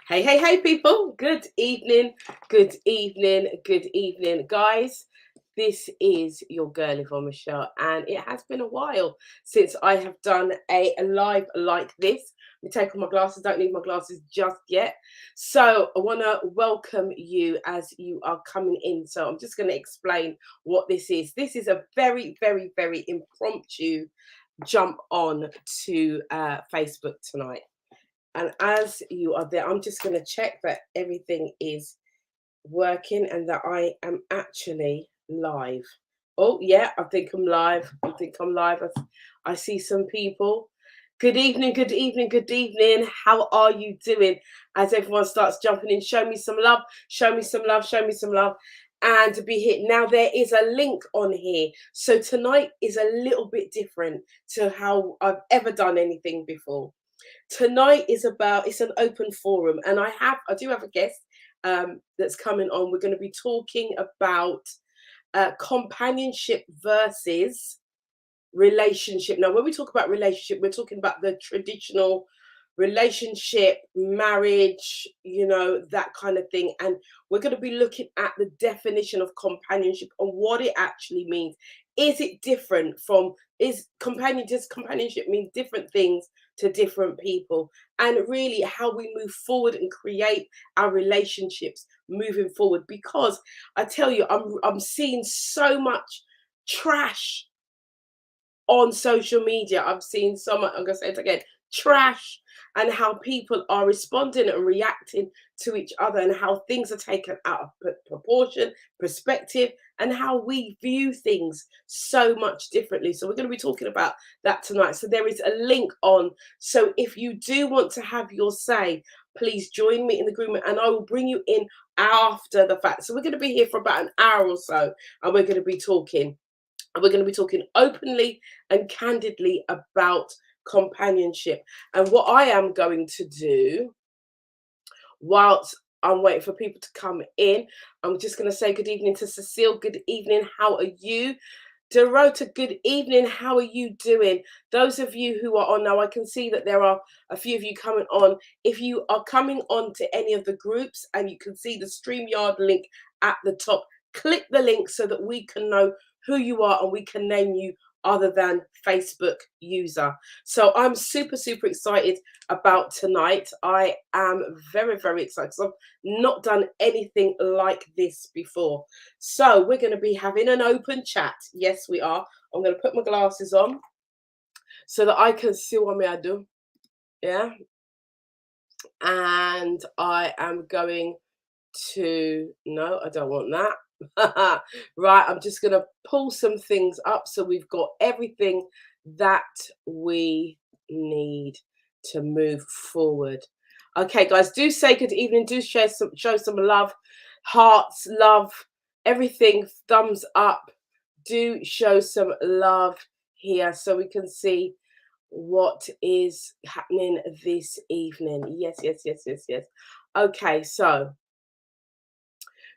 Hey, hey, hey, people. Good evening, good evening, good evening, guys. This is your girl, Yvonne Michelle, and it has been a while since I have done a live like this. Let me take off my glasses, don't need my glasses just yet. So, I want to welcome you as you are coming in. So, I'm just going to explain what this is. This is a very, very, very impromptu jump on to Facebook tonight. And as you are there, I'm just going to check that everything is working and that I am actually live. Oh, yeah, I think I'm live. I think I'm live. I see some people. Good evening, good evening, good evening. How are you doing? As everyone starts jumping in, show me some love, show me some love, show me some love. And to be here. Now, there is a link on here. So tonight is a little bit different to how I've ever done anything before. Tonight is it's an open forum, and I do have a guest that's coming on. We're going to be talking about companionship versus relationship. Now, when we talk about relationship, we're talking about the traditional relationship, marriage, that kind of thing. And we're going to be looking at the definition of companionship and what it actually means. Is it different from, does companionship mean different things to different people? And really how we move forward and create our relationships moving forward. Because I tell you, I'm seeing so much trash on social media. I've seen so much, I'm going to say it again, trash, and how people are responding and reacting to each other, and how things are taken out of proportion, perspective, and how we view things so much differently. So we're going to be talking about that tonight. So there is a link on. So if you do want to have your say, please join me in the agreement, and I will bring you in after the fact. So we're going to be here for about an hour or so, and we're going to be talking. And we're going to be talking openly and candidly about companionship. And what I am going to do, whilst I'm waiting for people to come in, I'm just going to say good evening to Cecile. Good evening. How are you? Dorota, good evening. How are you doing? Those of you who are on now, I can see that there are a few of you coming on. If you are coming on to any of the groups and you can see the StreamYard link at the top, click the link so that we can know who you are and we can name you other than Facebook user. So I'm super, super excited about tonight. I am very, very excited because I've not done anything like this before. So we're going to be having an open chat. Yes, we are. I'm going to put my glasses on so that I can see what I do. Yeah. And I am going to, no, I don't want that. Right, I'm just going to pull some things up so we've got everything that we need to move forward. Okay, guys, do say good evening. Do show some love, hearts, love, everything, thumbs up. Do show some love here so we can see what is happening this evening. Yes, yes, yes, yes, yes. Okay, so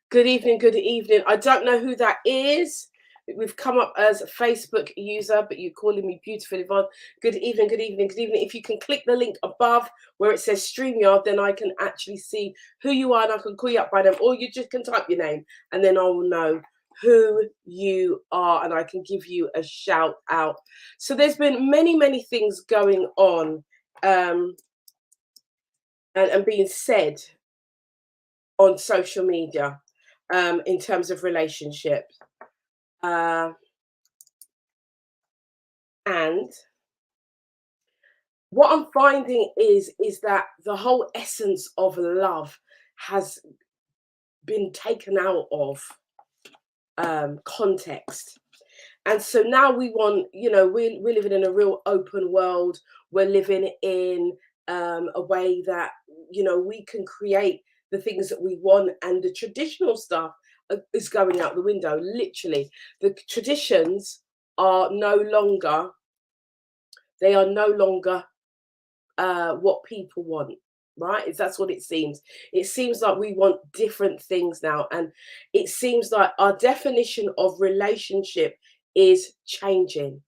good evening, good evening. I don't know who that is. We've come up as a Facebook user, but you're calling me beautiful Yvonne. Good evening, good evening, good evening. If you can click the link above where it says StreamYard, then I can actually see who you are and I can call you up by them. Or you just can type your name and then I will know who you are and I can give you a shout out. So there's been many, many things going on and being said on social media. In terms of relationships. And what I'm finding is that the whole essence of love has been taken out of context. And so now we want, we're living in a real open world. We're living in a way that, we can create the things that we want, and the traditional stuff is going out the window. Literally, the traditions are no longer what people want, right? That's what it seems. It seems like we want different things now, and it seems like our definition of relationship is changing.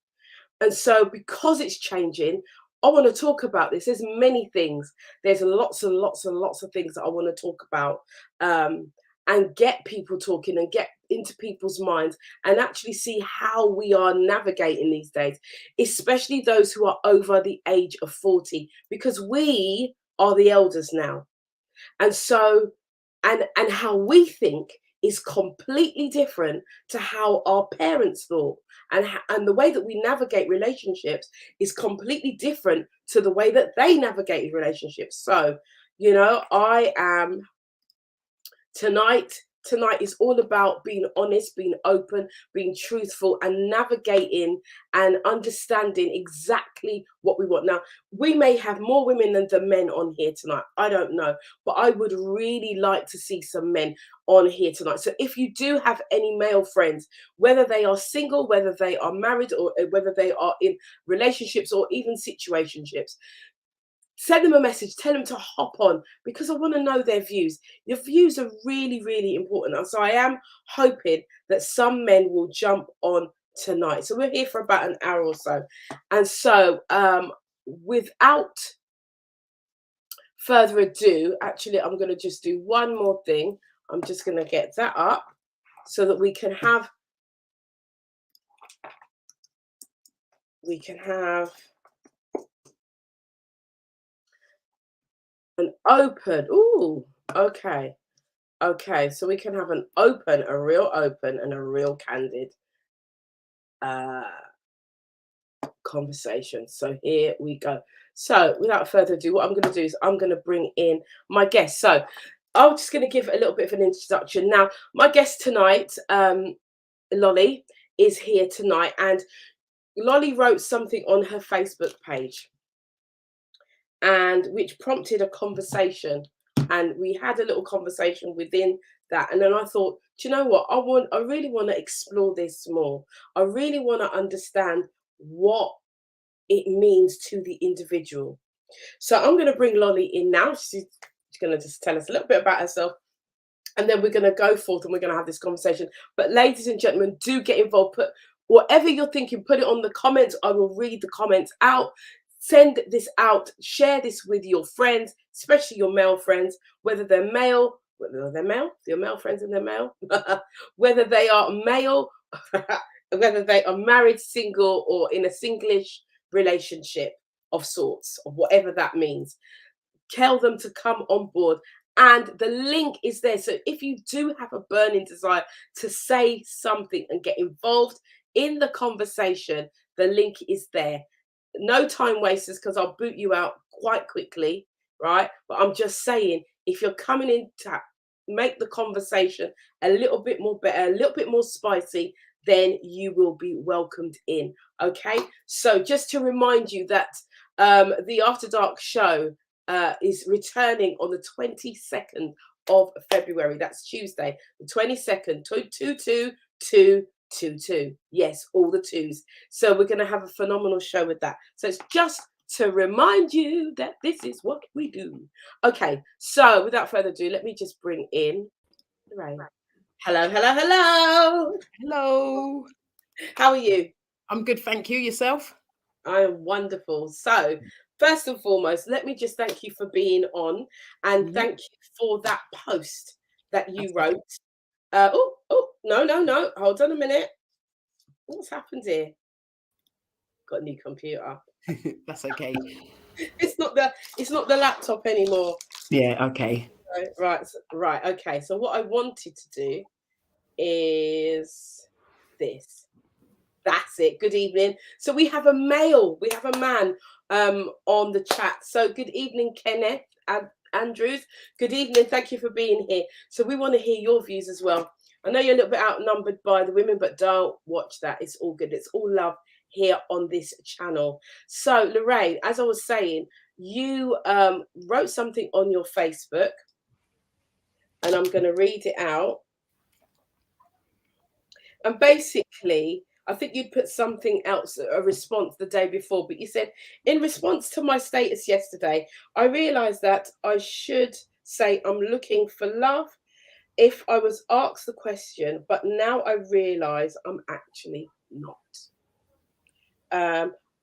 And so because it's changing, I want to talk about this. There's many things. There's lots and lots and lots of things that I want to talk about, and get people talking and get into people's minds and actually see how we are navigating these days, especially those who are over the age of 40, because we are the elders now. And so, and how we think is completely different to how our parents thought, and the way that we navigate relationships is completely different to the way that they navigated relationships. So, I am tonight is all about being honest, being open, being truthful, and navigating and understanding exactly what we want. Now, we may have more women than the men on here tonight. I don't know, but I would really like to see some men on here tonight. So if you do have any male friends, whether they are single, whether they are married, or whether they are in relationships or even situationships, send them a message, tell them to hop on, because I want to know their views. Your views are really, really important. And so I am hoping that some men will jump on tonight. So we're here for about an hour or so. And so without further ado, actually, I'm going to just do one more thing. I'm just going to get that up so that we can have an open. Ooh, okay. Okay, so we can have a real open and a real candid conversation. So here we go. So without further ado, what I'm going to do is I'm going to bring in my guest. So I'm just going to give a little bit of an introduction. Now, my guest tonight, Lolly, is here tonight, and Lolly wrote something on her Facebook page, and which prompted a conversation, and we had a little conversation within that. And then I thought, do you know what, I really want to explore this more. I really want to understand what it means to the individual. So I'm going to bring Lolly in now. She's going to just tell us a little bit about herself, and then we're going to go forth and we're going to have this conversation. But ladies and gentlemen, do get involved. Put whatever you're thinking, put it on the comments. I will read the comments out. Send this out, share this with your friends, especially your male friends, whether they're male, your male friends and they're male, whether they are male, whether they are married, single, or in a singlish relationship of sorts, or whatever that means. Tell them to come on board. And the link is there. So if you do have a burning desire to say something and get involved in the conversation, the link is there. No time wasters, because I'll boot you out quite quickly, right? But I'm just saying, if you're coming in to make the conversation a little bit more better, a little bit more spicy, then you will be welcomed in. Okay, so just to remind you that the After Dark show is returning on the 22nd of February. That's Tuesday, the 22nd, 222. Yes, all the twos. So we're going to have a phenomenal show with that. So it's just to remind you that this is what we do. Okay, so without further ado, let me just bring in Lorraine. Hello, hello, hello. Hello. How are you? I'm good, thank you. Yourself? I am wonderful. So first and foremost, let me just thank you for being on, and thank you for that post that you wrote. No. Hold on a minute. What's happened here? Got a new computer. That's okay. It's not the laptop anymore. Yeah, okay. Right. Okay. So what I wanted to do is this. That's it. Good evening. So we have a man on the chat. So good evening, Kenneth and Andrews. Good evening. Thank you for being here. So we want to hear your views as well. I know you're a little bit outnumbered by the women, but don't watch that. It's all good. It's all love here on this channel. So Lorraine, as I was saying, you wrote something on your Facebook, and I'm going to read it out. And basically, I think you'd put something else, a response the day before, but you said, in response to my status yesterday, I realized that I should say I'm looking for love if I was asked the question, but now I realize I'm actually not.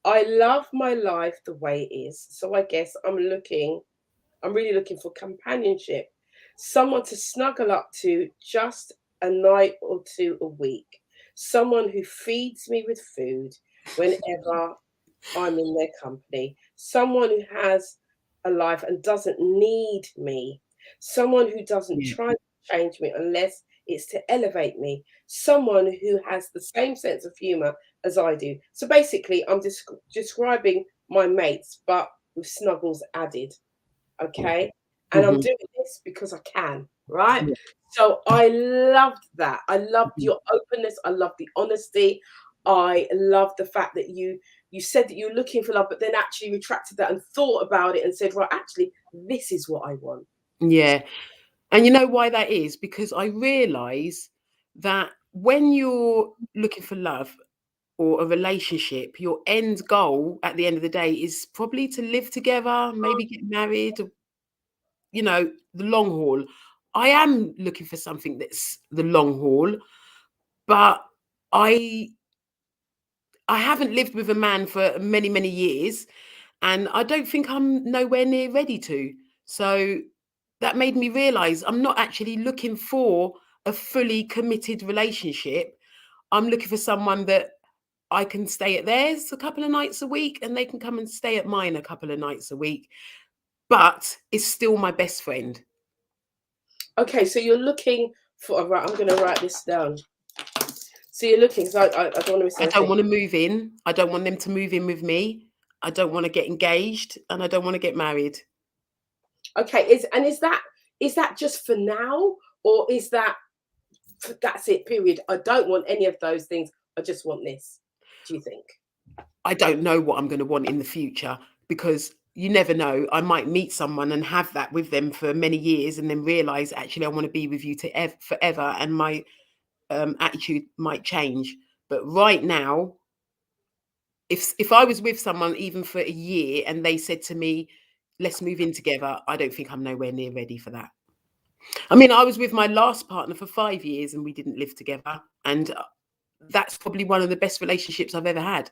I love my life the way it is. So I guess I'm really looking for companionship, someone to snuggle up to just a night or two a week, someone who feeds me with food whenever I'm in their company, someone who has a life and doesn't need me, someone who doesn't Yeah. try to change me unless it's to elevate me, someone who has the same sense of humor as I do. So basically, I'm describing my mates, but with snuggles added. Okay. And I'm Hmm. doing this because I can, right? Yeah. So I loved that. I loved your openness. I love the honesty. I love the fact that you said that you're looking for love, but then actually retracted that and thought about it and said, right, actually, this is what I want. Yeah. And you know why that is? Because I realize that when you're looking for love or a relationship, your end goal at the end of the day is probably to live together, maybe get married, or, the long haul. I am looking for something that's the long haul, but I I haven't lived with a man for many, many years, and I don't think I'm nowhere near ready to. So that made me realize I'm not actually looking for a fully committed relationship. I'm looking for someone that I can stay at theirs a couple of nights a week and they can come and stay at mine a couple of nights a week, but it's still my best friend. Okay, so you're looking for, right, I'm going to write this down. So you're looking, so I don't want to miss I don't anything. want to move in. I don't want them to move in with me. I don't want to get engaged and I don't want to get married. Okay, is that just for now, or is that's it, period? I don't want any of those things. I just want this. Do you think? I don't know what I'm going to want in the future because you never know. I might meet someone and have that with them for many years and then realize actually I want to be with you to forever and my attitude might change. But right now, if I was with someone even for a year and they said to me, let's move in together, I don't think I'm nowhere near ready for that. I mean, I was with my last partner for 5 years and we didn't live together. And that's probably one of the best relationships I've ever had.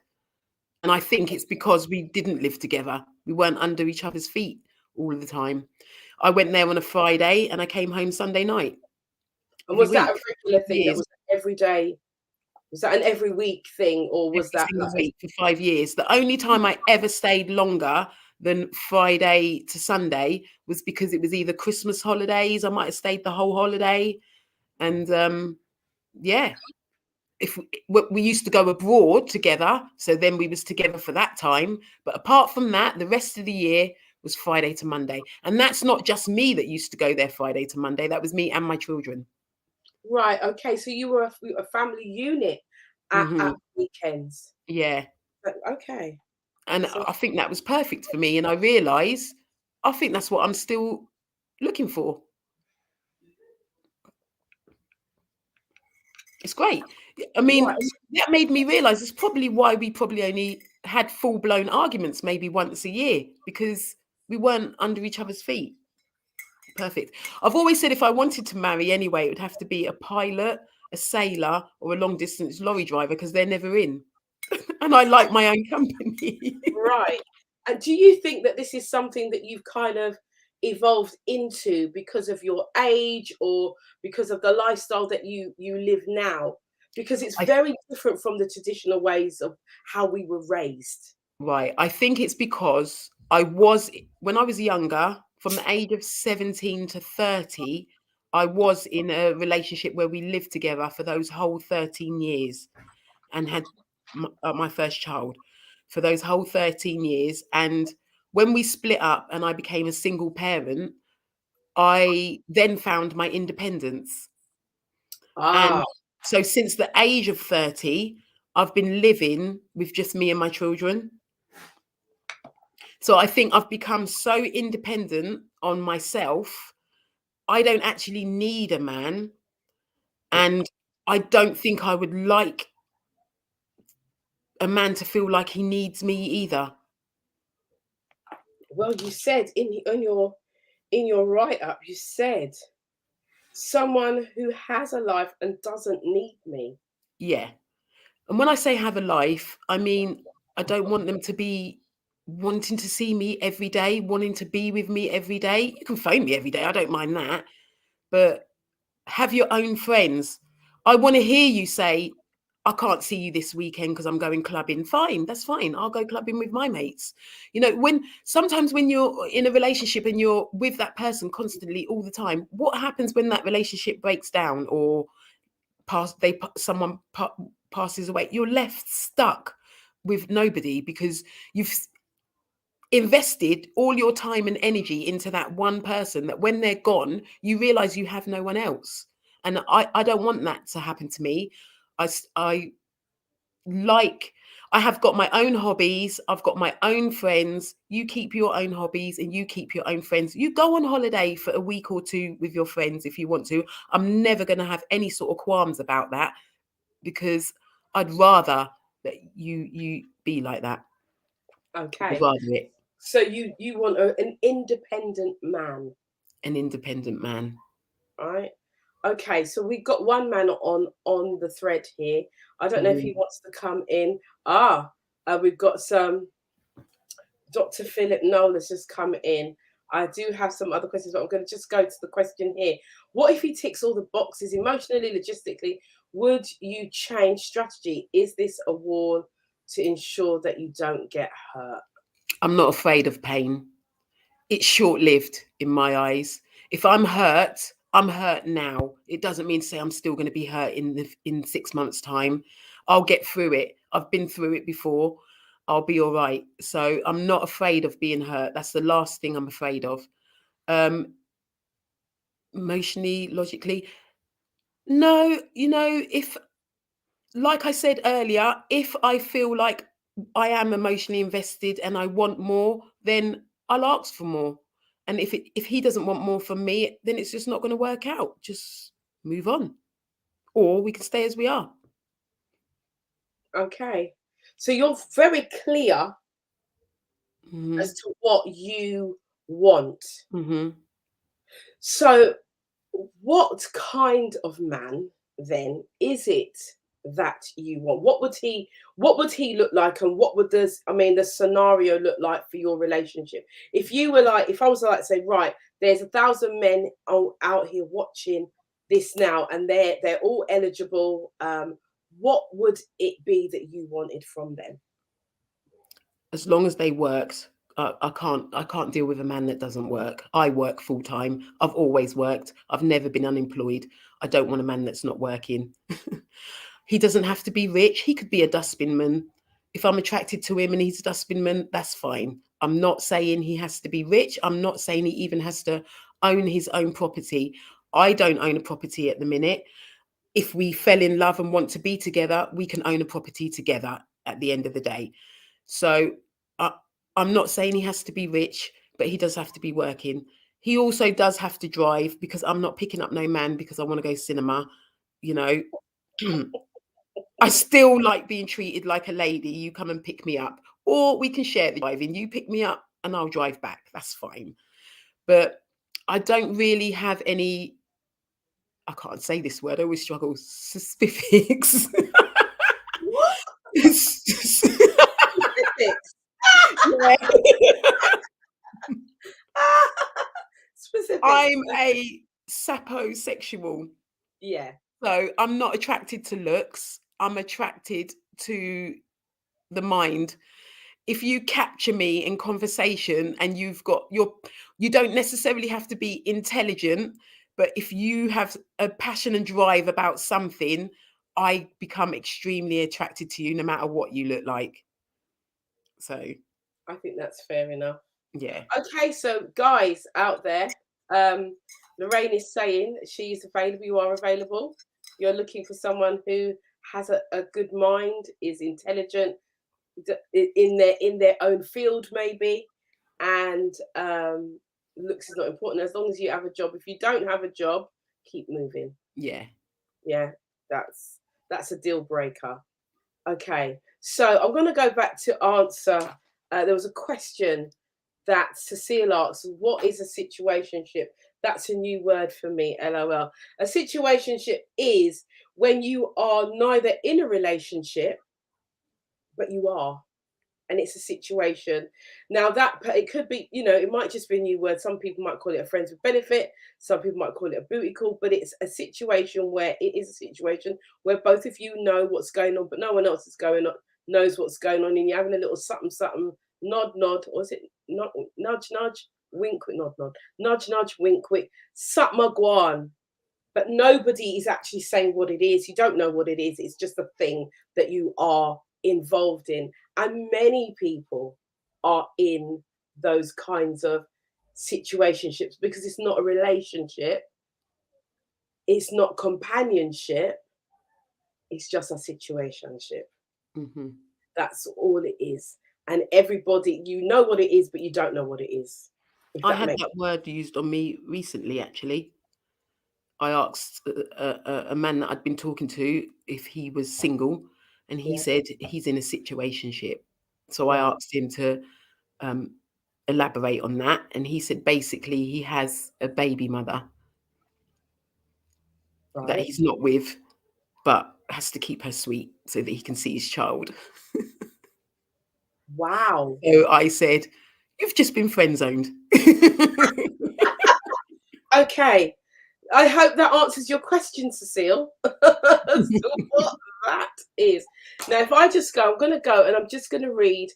And I think it's because we didn't live together. We weren't under each other's feet all of the time. I went there on a Friday and I came home Sunday night And every was that week. a regular thing? That Years, was every day? Was that an every week thing, or was every that single like? week for 5 years. The only time I ever stayed longer than Friday to Sunday was because it was either Christmas holidays. I might have stayed the whole holiday. And yeah, if we used to go abroad together, so then we was together for that time. But apart from that, the rest of the year was Friday to Monday, and that's not just me that used to go there Friday to Monday. That was me and my children. Right? Okay, so you were a family unit at Hmm. weekends. Yeah, Okay, and so I think that was perfect for me. And I realise I think that's what I'm still looking for. It's great. I right. mean, that made me realise it's probably why we probably only had full blown arguments maybe once a year because we weren't under each other's feet. Perfect. I've always said if I wanted to marry anyway, it would have to be a pilot, a sailor, or a long distance lorry driver because they're never in. And I like my own company. Right. And do you think that this is something that you've kind of evolved into because of your age or because of the lifestyle that you live now? Because it's I very different from the traditional ways of how we were raised. Right. I think it's because when I was younger, from the age of 17 to 30, I was in a relationship where we lived together for those whole 13 years and had my first child for those whole 13 years. And when we split up and I became a single parent, I then found my independence. And Ah, so since the age of 30, I've been living with just me and my children. So I think I've become so independent on myself. I don't actually need a man. And I don't think I would like a man to feel like he needs me either. well, you said in your write up, you said someone who has a life and doesn't need me. Yeah. And when I say have a life, I mean I don't want them to be wanting to see me every day, wanting to be with me every day. You can phone me every day. I don't mind that. But have your own friends. I want to hear you say, I can't see you this weekend because I'm going clubbing. Fine, that's fine. I'll go clubbing with my mates. You know, sometimes when you're in a relationship and you're with that person constantly all the time, what happens when that relationship breaks down or someone passes away? You're left stuck with nobody because you've invested all your time and energy into that one person that when they're gone, you realize you have no one else. And I don't want that to happen to me. I like, I have got my own hobbies. I've got my own friends. You keep your own hobbies and you keep your own friends. You go on holiday for a week or two with your friends if you want to. I'm never going to have any sort of qualms about that because I'd rather that you be like that. I'd Okay. rather it. So you want an independent man, An independent man. right? Okay, so we've got one man on the thread here. I don't know if he Mhm. wants to come in. We've got some Dr. Philip Noel has just come in. I do have some other questions, but I'm going to just go to the question here. What if he ticks all the boxes emotionally, logistically? Would you change strategy? Is this a war to ensure that you don't get hurt? I'm not afraid of pain. It's short-lived in my eyes. If I'm hurt now. It doesn't mean to say I'm still going to be hurt in 6 months' time. I'll get through it. I've been through it before. I'll be all right. So I'm not afraid of being hurt. That's the last thing I'm afraid of. Um, Emotionally, logically, no. If, like I said earlier, if I feel like I am emotionally invested and I want more, then I'll ask for more. And if he doesn't want more from me, then it's just not going to work out. Just move on, or we can stay as we are. Okay. So you're very clear Hmm. as to what you want. Hmm. So, what kind of man then is it that you want? What would he look like, and what would the scenario look like for your relationship? If I was like say, right, there's 1,000 men out here watching this now, and they're all eligible. What would it be that you wanted from them? As long as they worked, I can't deal with a man that doesn't work. I work full time. I've always worked. I've never been unemployed. I don't want a man that's not working. He doesn't have to be rich. He could be a dustbinman. If I'm attracted to him and he's a dustbinman, that's fine. I'm not saying he has to be rich. I'm not saying he even has to own his own property. I don't own a property at the minute. If we fell in love and want to be together, we can own a property together at the end of the day. So I, I'm not saying he has to be rich, but he does have to be working. He also does have to drive because I'm not picking up no man because I want to go cinema. You know, I still like being treated like a lady. You come and pick me up, or we can share the driving. You pick me up and I'll drive back. That's fine. But I don't really have any. I can't say this word. I always struggle. Specifics. What specifics? Yeah. Specifics. I'm a saposexual. Yeah. So I'm not attracted to looks. I'm attracted to the mind. If you capture me in conversation and you don't necessarily have to be intelligent, but if you have a passion and drive about something, I become extremely attracted to you no matter what you look like. So I think that's fair enough. yeah. Okay, so guys out there, Lorraine is saying she's available. You are available. You're looking for someone who has a good mind, is intelligent, in their own field maybe, and looks is not important as long as you have a job. If you don't have a job, keep moving. Yeah. Yeah, that's a deal breaker. Okay, so I'm going to go back to answer. There was a question that Cecile asks, what is a situationship? That's a new word for me, LOL. A situationship is when you are neither in a relationship, but you are. and it's a situation. Now that it could be, it might just be a new word. Some people might call it a friends with benefit. Some people might call it a booty call, but it's a situation where it is a situation where both of you know what's going on, but no one else knows what's going on, and you're having a little something, something, nod, nod, or is it not nudge, nudge, wink, nod, nod, nudge, nudge, wink, wink, something a go on. But nobody is actually saying what it is. You don't know what it is. It's just a thing that you are involved in. And many people are in those kinds of situationships because it's not a relationship. It's not companionship. It's just a situationship. Mm-hmm. That's all it is. And everybody, you know what it is, but you don't know what it is. I had that word used on me recently, actually. I asked a man that I'd been talking to if he was single, and he said he's in a situationship. So I asked him to elaborate on that, and he said basically he has a baby mother that he's not with, but has to keep her sweet so that he can see his child. Wow. So I said, you've just been friend zoned. Okay. I hope that answers your question, Cecile, as to what that is. Now, if I just go, I'm going to go and I'm just going to read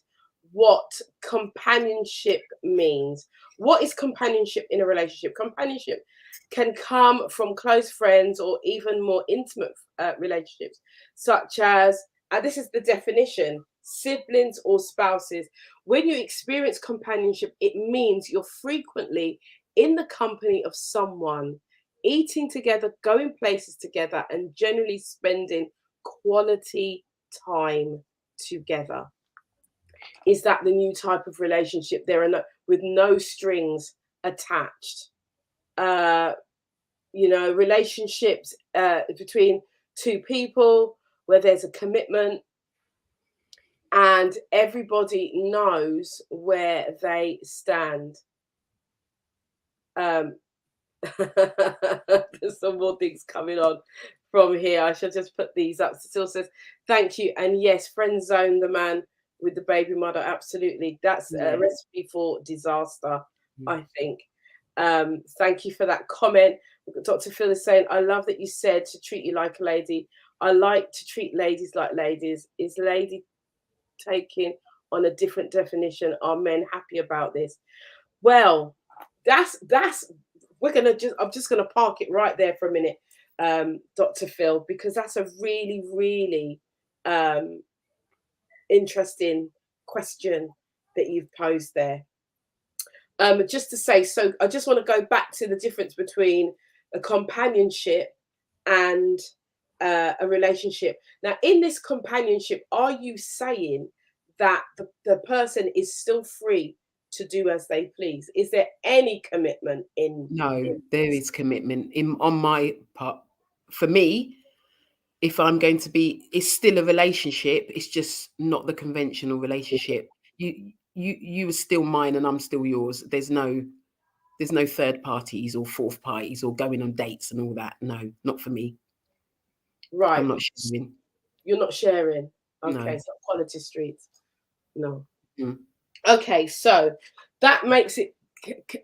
what companionship means. What is companionship in a relationship? Companionship can come from close friends or even more intimate relationships, such as, this is the definition, siblings or spouses. When you experience companionship, it means you're frequently in the company of someone, eating together, going places together, and generally spending quality time together. Is that the new type of relationship? There are with no strings attached. Relationships between two people where there's a commitment and everybody knows where they stand. There's some more things coming on from here. I should just put these up. Cecile says, thank you. And yes, friend zone the man with the baby mother. Absolutely. That's a recipe for disaster, I think. Thank you for that comment. Dr. Phil is saying, I love that you said to treat you like a lady. I like to treat ladies like ladies. Is lady taking on a different definition? Are men happy about this? Well, that's I'm just gonna park it right there for a minute, Dr. Phil, because that's a really, really interesting question that you've posed there. Just to say, so I just want to go back to the difference between a companionship and a relationship. Now, in this companionship, are you saying that the person is still free to do as they please? Is there any commitment in? No, there is commitment on my part. For me, if I'm going to be, it's still a relationship. It's just not the conventional relationship. You are still mine and I'm still yours. There's no third parties or fourth parties or going on dates and all that. No, not for me. Right. I'm not sharing. You're not sharing. Okay, No. so quality streets. No. Mm. Okay, so that makes it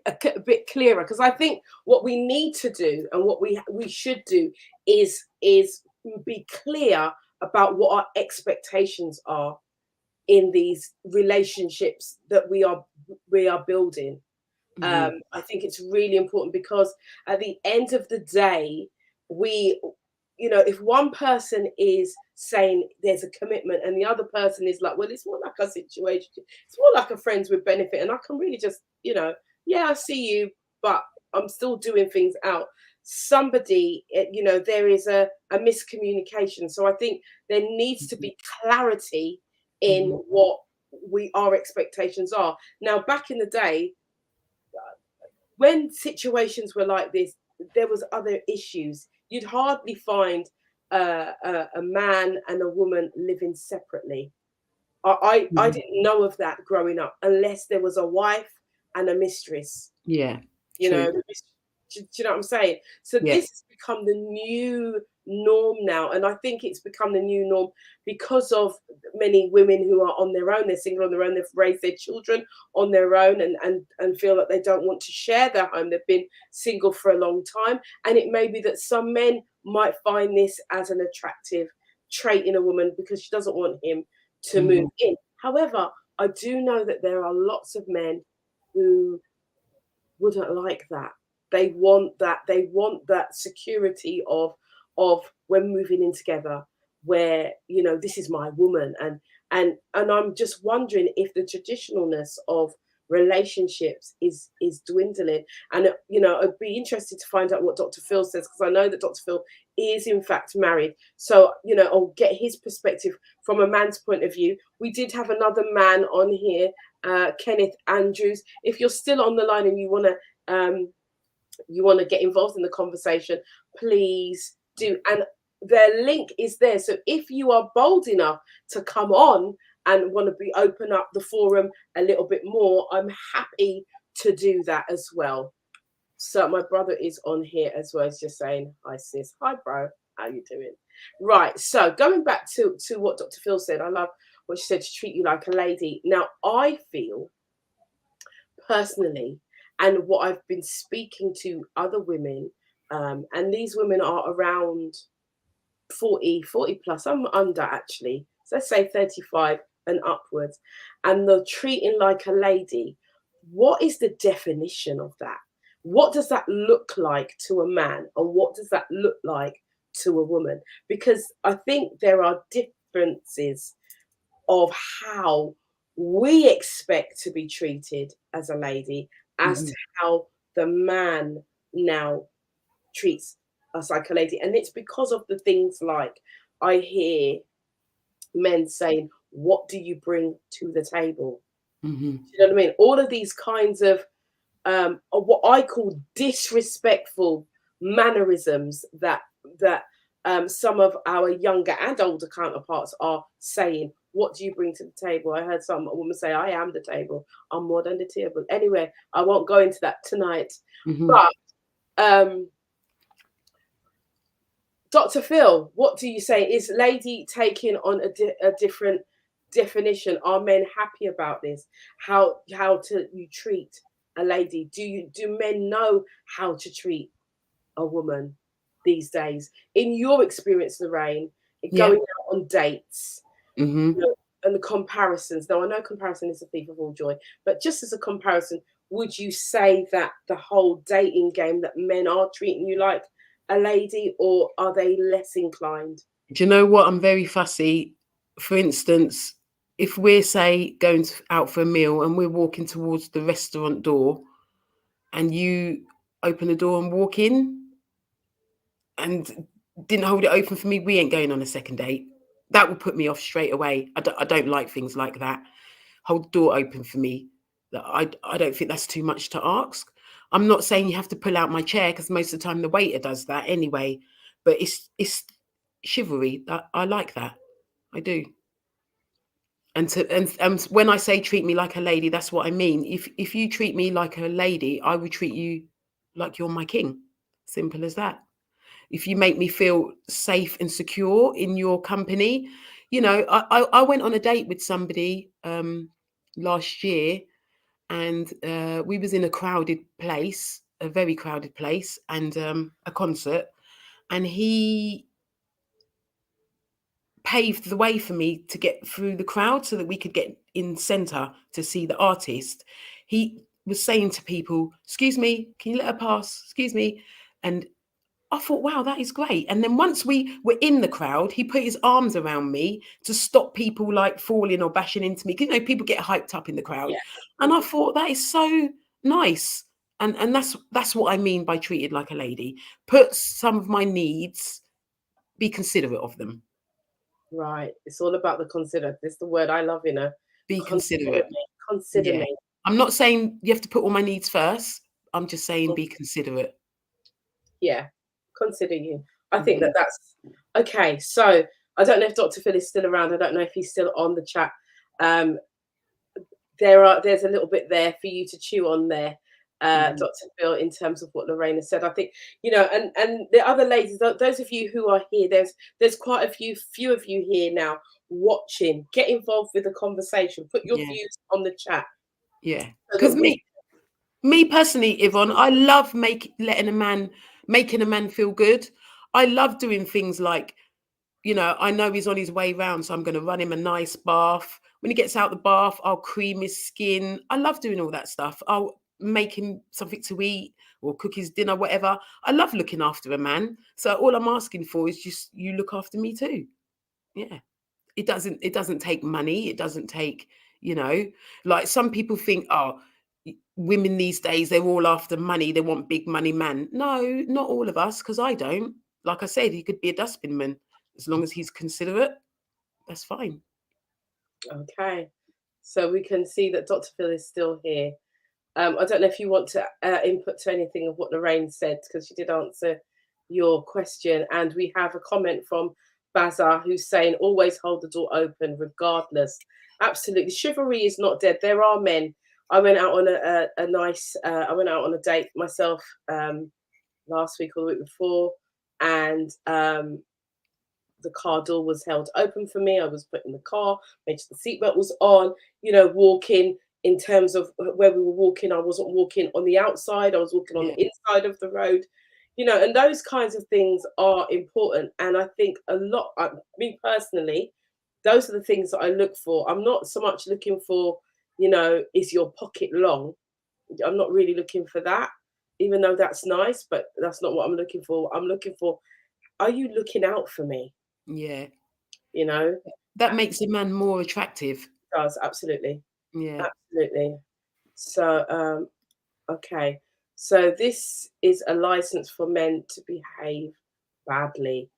a bit clearer, because I think what we need to do and what we should do is be clear about what our expectations are in these relationships that we are building. Mm-hmm. I think it's really important, because at the end of the day, if one person is saying there's a commitment and the other person is like, well, it's more like a situation, it's more like a friends with benefit, and I can really just, I see you, but I'm still doing things out. Somebody, there is a miscommunication. So I think there needs to be clarity in what our expectations are. Now, back in the day, when situations were like this, there was other issues. You'd hardly find a man and a woman living separately. I didn't know of that growing up, unless there was a wife and a mistress. Yeah. Do you know what I'm saying? So Yeah. this has become the new norm now, and I think it's become the new norm because of many women who are on their own. They're single on their own. They've raised their children on their own, and feel that they don't want to share their home. They've been single for a long time, and it may be that some men might find this as an attractive trait in a woman because she doesn't want him to move in. However, I do know that there are lots of men who wouldn't like that. They want that. They want that security of when moving in together, where this is my woman, and I'm just wondering if the traditionalness of relationships is dwindling. And I'd be interested to find out what Dr. Phil says, because I know that Dr. Phil is in fact married. So I'll get his perspective from a man's point of view. We did have another man on here, Kenneth Andrews. If you're still on the line and you want to get involved in the conversation, please do. And their link is there. So if you are bold enough to come on and want to open up the forum a little bit more, I'm happy to do that as well. So my brother is on here as well. He's just saying, hi sis, hi bro, how you doing? Right, so going back to what Dr. Phil said, I love what she said, to treat you like a lady. Now, I feel personally, and what I've been speaking to other women, and these women are around 40 plus. I'm under, actually. So let's say 35 and upwards. And the treating like a lady, what is the definition of that? What does that look like to a man? And what does that look like to a woman? Because I think there are differences of how we expect to be treated as a lady as to how the man now treats us like a lady. And it's because of the things like I hear men saying, what do you bring to the table? Do you know what I mean? All of these kinds of what I call disrespectful mannerisms that some of our younger and older counterparts are saying. What do you bring to the table? I heard a woman say, I am the table. I'm more than the table. Anyway, I won't go into that tonight. But Dr. Phil, what do you say? Is lady taking on a different definition? Are men happy about this? How to you treat a lady? Do men know how to treat a woman these days? In your experience, Lorraine, going out on dates, and the comparisons. Now, I know comparison is a thief of all joy, but just as a comparison, would you say that the whole dating game, that men are treating you like a lady, or are they less inclined? Do you know what? I'm very fussy. For instance, if we're, say, going out for a meal and we're walking towards the restaurant door and you open the door and walk in and didn't hold it open for me, we ain't going on a second date. That will put me off straight away. I don't like things like that. Hold the door open for me. I don't think that's too much to ask. I'm not saying you have to pull out my chair, because most of the time the waiter does that anyway. But it's chivalry. I like that. I do. And when I say treat me like a lady, that's what I mean. If you treat me like a lady, I will treat you like you're my king. Simple as that. If you make me feel safe and secure in your company, I went on a date with somebody last year, and we was in a crowded place, a very crowded place, and a concert, and he paved the way for me to get through the crowd so that we could get in center to see the artist. He was saying to people, excuse me, can you let her pass? Excuse me. And I thought, wow, that is great. And then once we were in the crowd, he put his arms around me to stop people like falling or bashing into me. Because, people get hyped up in the crowd. Yeah. And I thought, that is so nice. And that's what I mean by treated like a lady. Put some of my needs, be considerate of them. Right. It's all about the consider. This is the word I love, Be considerate. Consider me. I'm not saying you have to put all my needs first. I'm just saying be considerate. Yeah. Consider you. I think that's okay. So I don't know if Dr. Phil is still around. I don't know if he's still on the chat. There's a little bit there for you to chew on there. Dr. Phil, in terms of what Lorraine said. I think, and the other ladies, those of you who are here, there's quite a few of you here now watching. Get involved with the conversation. Put your Yeah. views on the chat. Yeah. So Because that me personally, Yvonne, I love making a man feel good. I love doing things like, I know he's on his way round, so I'm going to run him a nice bath. When he gets out the bath, I'll cream his skin. I love doing all that stuff. I'll make him something to eat or cook his dinner, whatever. I love looking after a man. So all I'm asking for is just you look after me too. Yeah. It doesn't take money. It doesn't take, like some people think, oh, women these days, they're all after money. They want big money man. No, not all of us, because I don't. Like I said, he could be a dustbin man. As long as he's considerate, that's fine. Okay. So we can see that Dr. Phil is still here. I don't know if you want to input to anything of what Lorraine said, because she did answer your question. And we have a comment from Bazar who's saying, always hold the door open regardless. Absolutely. Chivalry is not dead. There are men. I went out on I went out on a date myself last week or the week before, and the car door was held open for me. I was put in the car, made sure the seatbelt was on, walking in terms of where we were walking. I wasn't walking on the outside, I was walking on Yeah. the inside of the road, and those kinds of things are important. And I think a lot, me personally, those are the things that I look for. I'm not so much looking for, is your pocket long? I'm not really looking for that, even though that's nice, but that's not what I'm looking for. I'm looking for, are you looking out for me? Yeah. You know, That makes a man more attractive. does absolutely, Yeah. absolutely. So, okay. So this is a license for men to behave badly.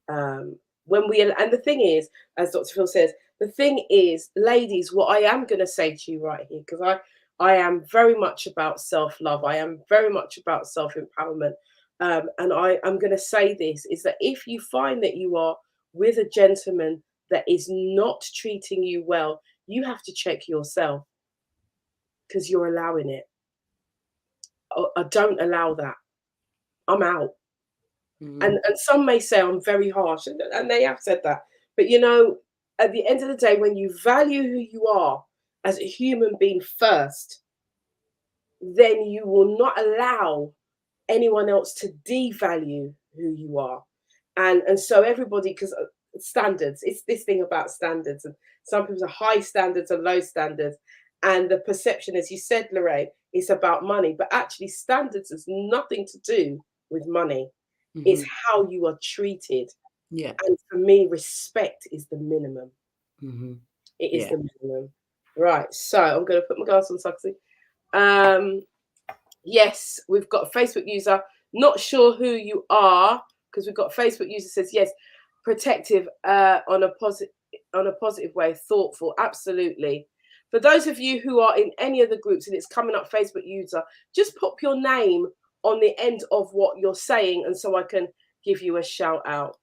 When we and the thing is, as Dr. Phil says, the thing is, ladies, what I am going to say to you right here, because I am very much about self-love. I am very much about self-empowerment. And I'm going to say this is that if you find that you are with a gentleman that is not treating you well, you have to check yourself, because you're allowing it. I don't allow that. I'm out. And some may say I'm very harsh, and they have said that. But at the end of the day, when you value who you are as a human being first, then you will not allow anyone else to devalue who you are. And so everybody, because standards, it's this thing about standards, and some people are high standards and low standards. And the perception, as you said, Lorraine, is about money, but actually standards has nothing to do with money. It's how you are treated. Yeah. And for me, respect is the minimum. It is Yeah. the minimum. Right. So I'm going to put my glasses on, Suxy. Yes, we've got a Facebook user. Not sure who you are, because we've got a Facebook user says yes, protective on a positive way, thoughtful. Absolutely. For those of you who are in any of the groups and it's coming up Facebook user, just pop your name on the end of what you're saying, and so I can give you a shout out.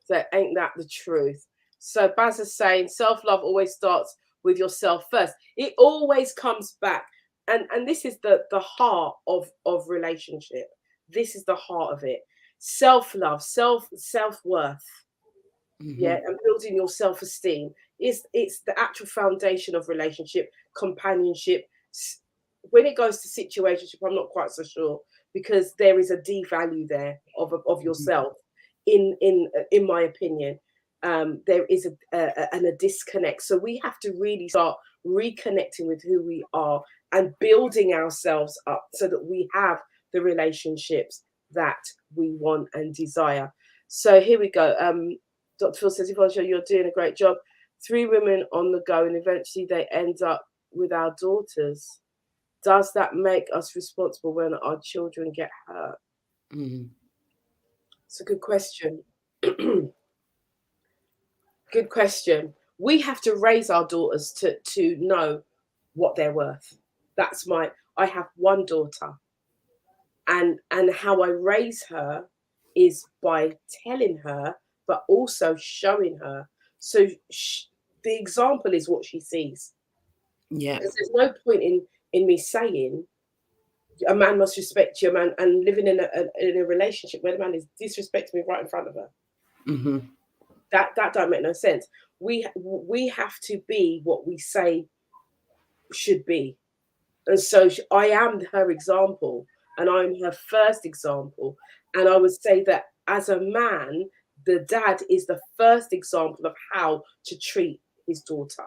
So ain't that the truth? So Baz is saying self-love always starts with yourself first. It always comes back. And this is the heart of relationship. This is the heart of it. Self-love, self-worth. Yeah, and building your self-esteem it's the actual foundation of relationship, companionship. When it goes to situationship, I'm not quite so sure, because there is a devalue there of yourself. In my opinion, there is a disconnect. So we have to really start reconnecting with who we are and building ourselves up so that we have the relationships that we want and desire. So here we go. Dr. Phil says, Yvonne, you're doing a great job. 3 women on the go, and eventually they end up with our daughters. Does that make us responsible when our children get hurt? It's a good question. Good question. We have to raise our daughters to know what they're worth. I have one daughter, and how I raise her is by telling her, but also showing her. So the example is what she sees. Yeah. Because there's no point in me saying a man must respect you, a man, and living in a relationship where the man is disrespecting me right in front of her. Mm-hmm. That don't make no sense. We have to be what we say should be, and so I am her example, and I'm her first example. And I would say that as a man, the dad is the first example of how to treat his daughter.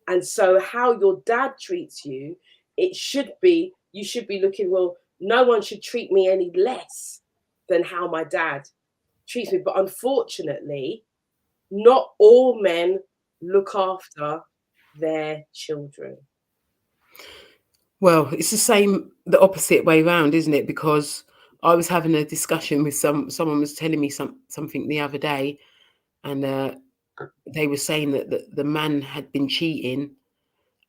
And so, how your dad treats you, it should be, you should be looking, well, no one should treat me any less than how my dad treats me. But unfortunately, not all men look after their children. Well, it's the same, the opposite way round, isn't it? Because I was having a discussion with someone was telling me something the other day, and they were saying that the man had been cheating,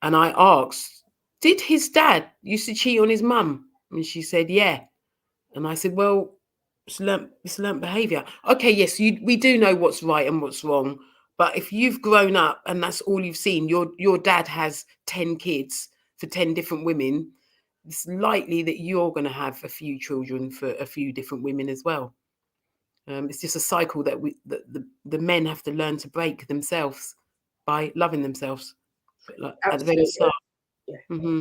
and I asked, did his dad used to cheat on his mum? And she said, yeah. And I said, well, it's learnt behaviour. Okay, yes, we do know what's right and what's wrong, but if you've grown up and that's all you've seen, your dad has 10 kids for 10 different women, it's likely that you're going to have a few children for a few different women as well. It's just a cycle that the men have to learn to break themselves by loving themselves, like at the very Absolutely. start. Yeah. Mm-hmm.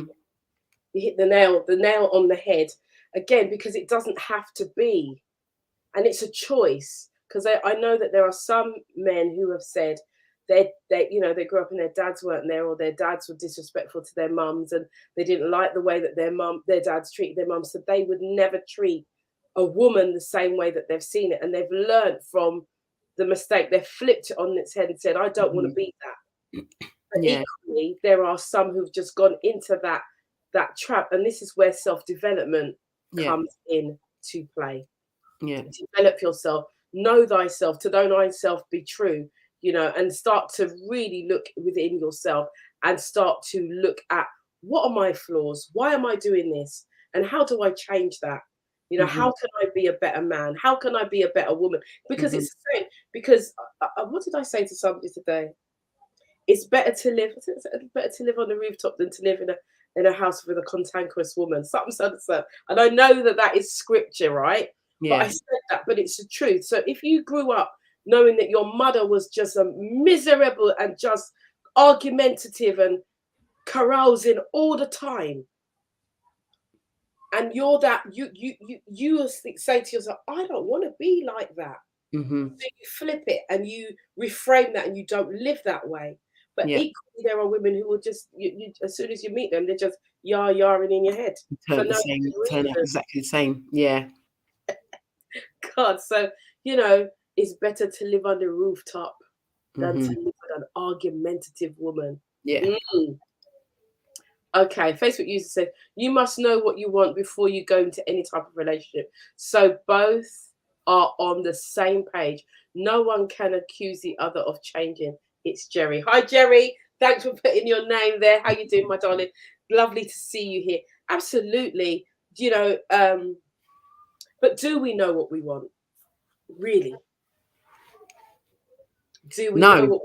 You hit the nail on the head again, because it doesn't have to be, and it's a choice. Because I know that there are some men who have said they grew up and their dads weren't there, or their dads were disrespectful to their mums, and they didn't like the way that their dads treated their mums, so they would never treat a woman the same way that they've seen it, and they've learned from the mistake. They've flipped it on its head and said, I don't want to be that. But Yeah, equally, there are some who've just gone into that trap, and this is where self-development yeah, comes in to play. yeah. Develop yourself, know thyself, to know thyself be true, and start to really look within yourself, and start to look at, what are my flaws, why am I doing this, and how do I change that. Mm-hmm. How can I be a better man, how can I be a better woman? Because Mm-hmm. it's the same. Because what did I say to somebody today? It's better to live. It's better to live on the rooftop than to live in a house with a cantankerous woman. Something, something, something. And I know that that is scripture, right? But I Yeah. said that, but it's the truth. So if you grew up knowing that your mother was just a miserable and just argumentative and carousing all the time, and you're that, you say to yourself, I don't want to be like that. Mm-hmm. So you flip it and you reframe that, and you don't live that way. But Yeah. equally, there are women who will just, as soon as you meet them, they're just yaring in your head for Turn the no same. Turn out reason. exactly the same. Yeah. God, so it's better to live on the rooftop than Mm-hmm. to live with an argumentative woman. Yeah. Mm. Okay, Facebook user said, you must know what you want before you go into any type of relationship. So both are on the same page. No one can accuse the other of changing. It's Jerry. Hi, Jerry. Thanks for putting your name there. How you doing, my darling? Lovely to see you here. Absolutely. But do we know what we want? Really? Do we know No, what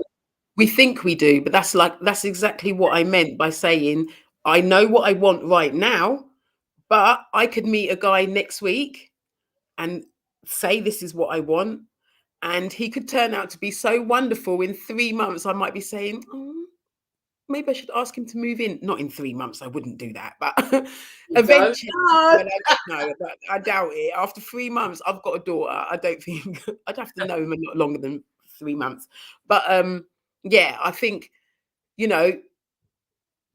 we think we do, but that's exactly what I meant by saying I know what I want right now, but I could meet a guy next week and say this is what I want, and he could turn out to be so wonderful. In 3 months, I might be saying, oh, maybe I should ask him to move in. Not in 3 months, I wouldn't do that, but we don't eventually, know? when I get no, but I doubt it. After 3 months, I've got a daughter. I don't think I'd have to know him a lot longer than 3 months. But yeah, I think you know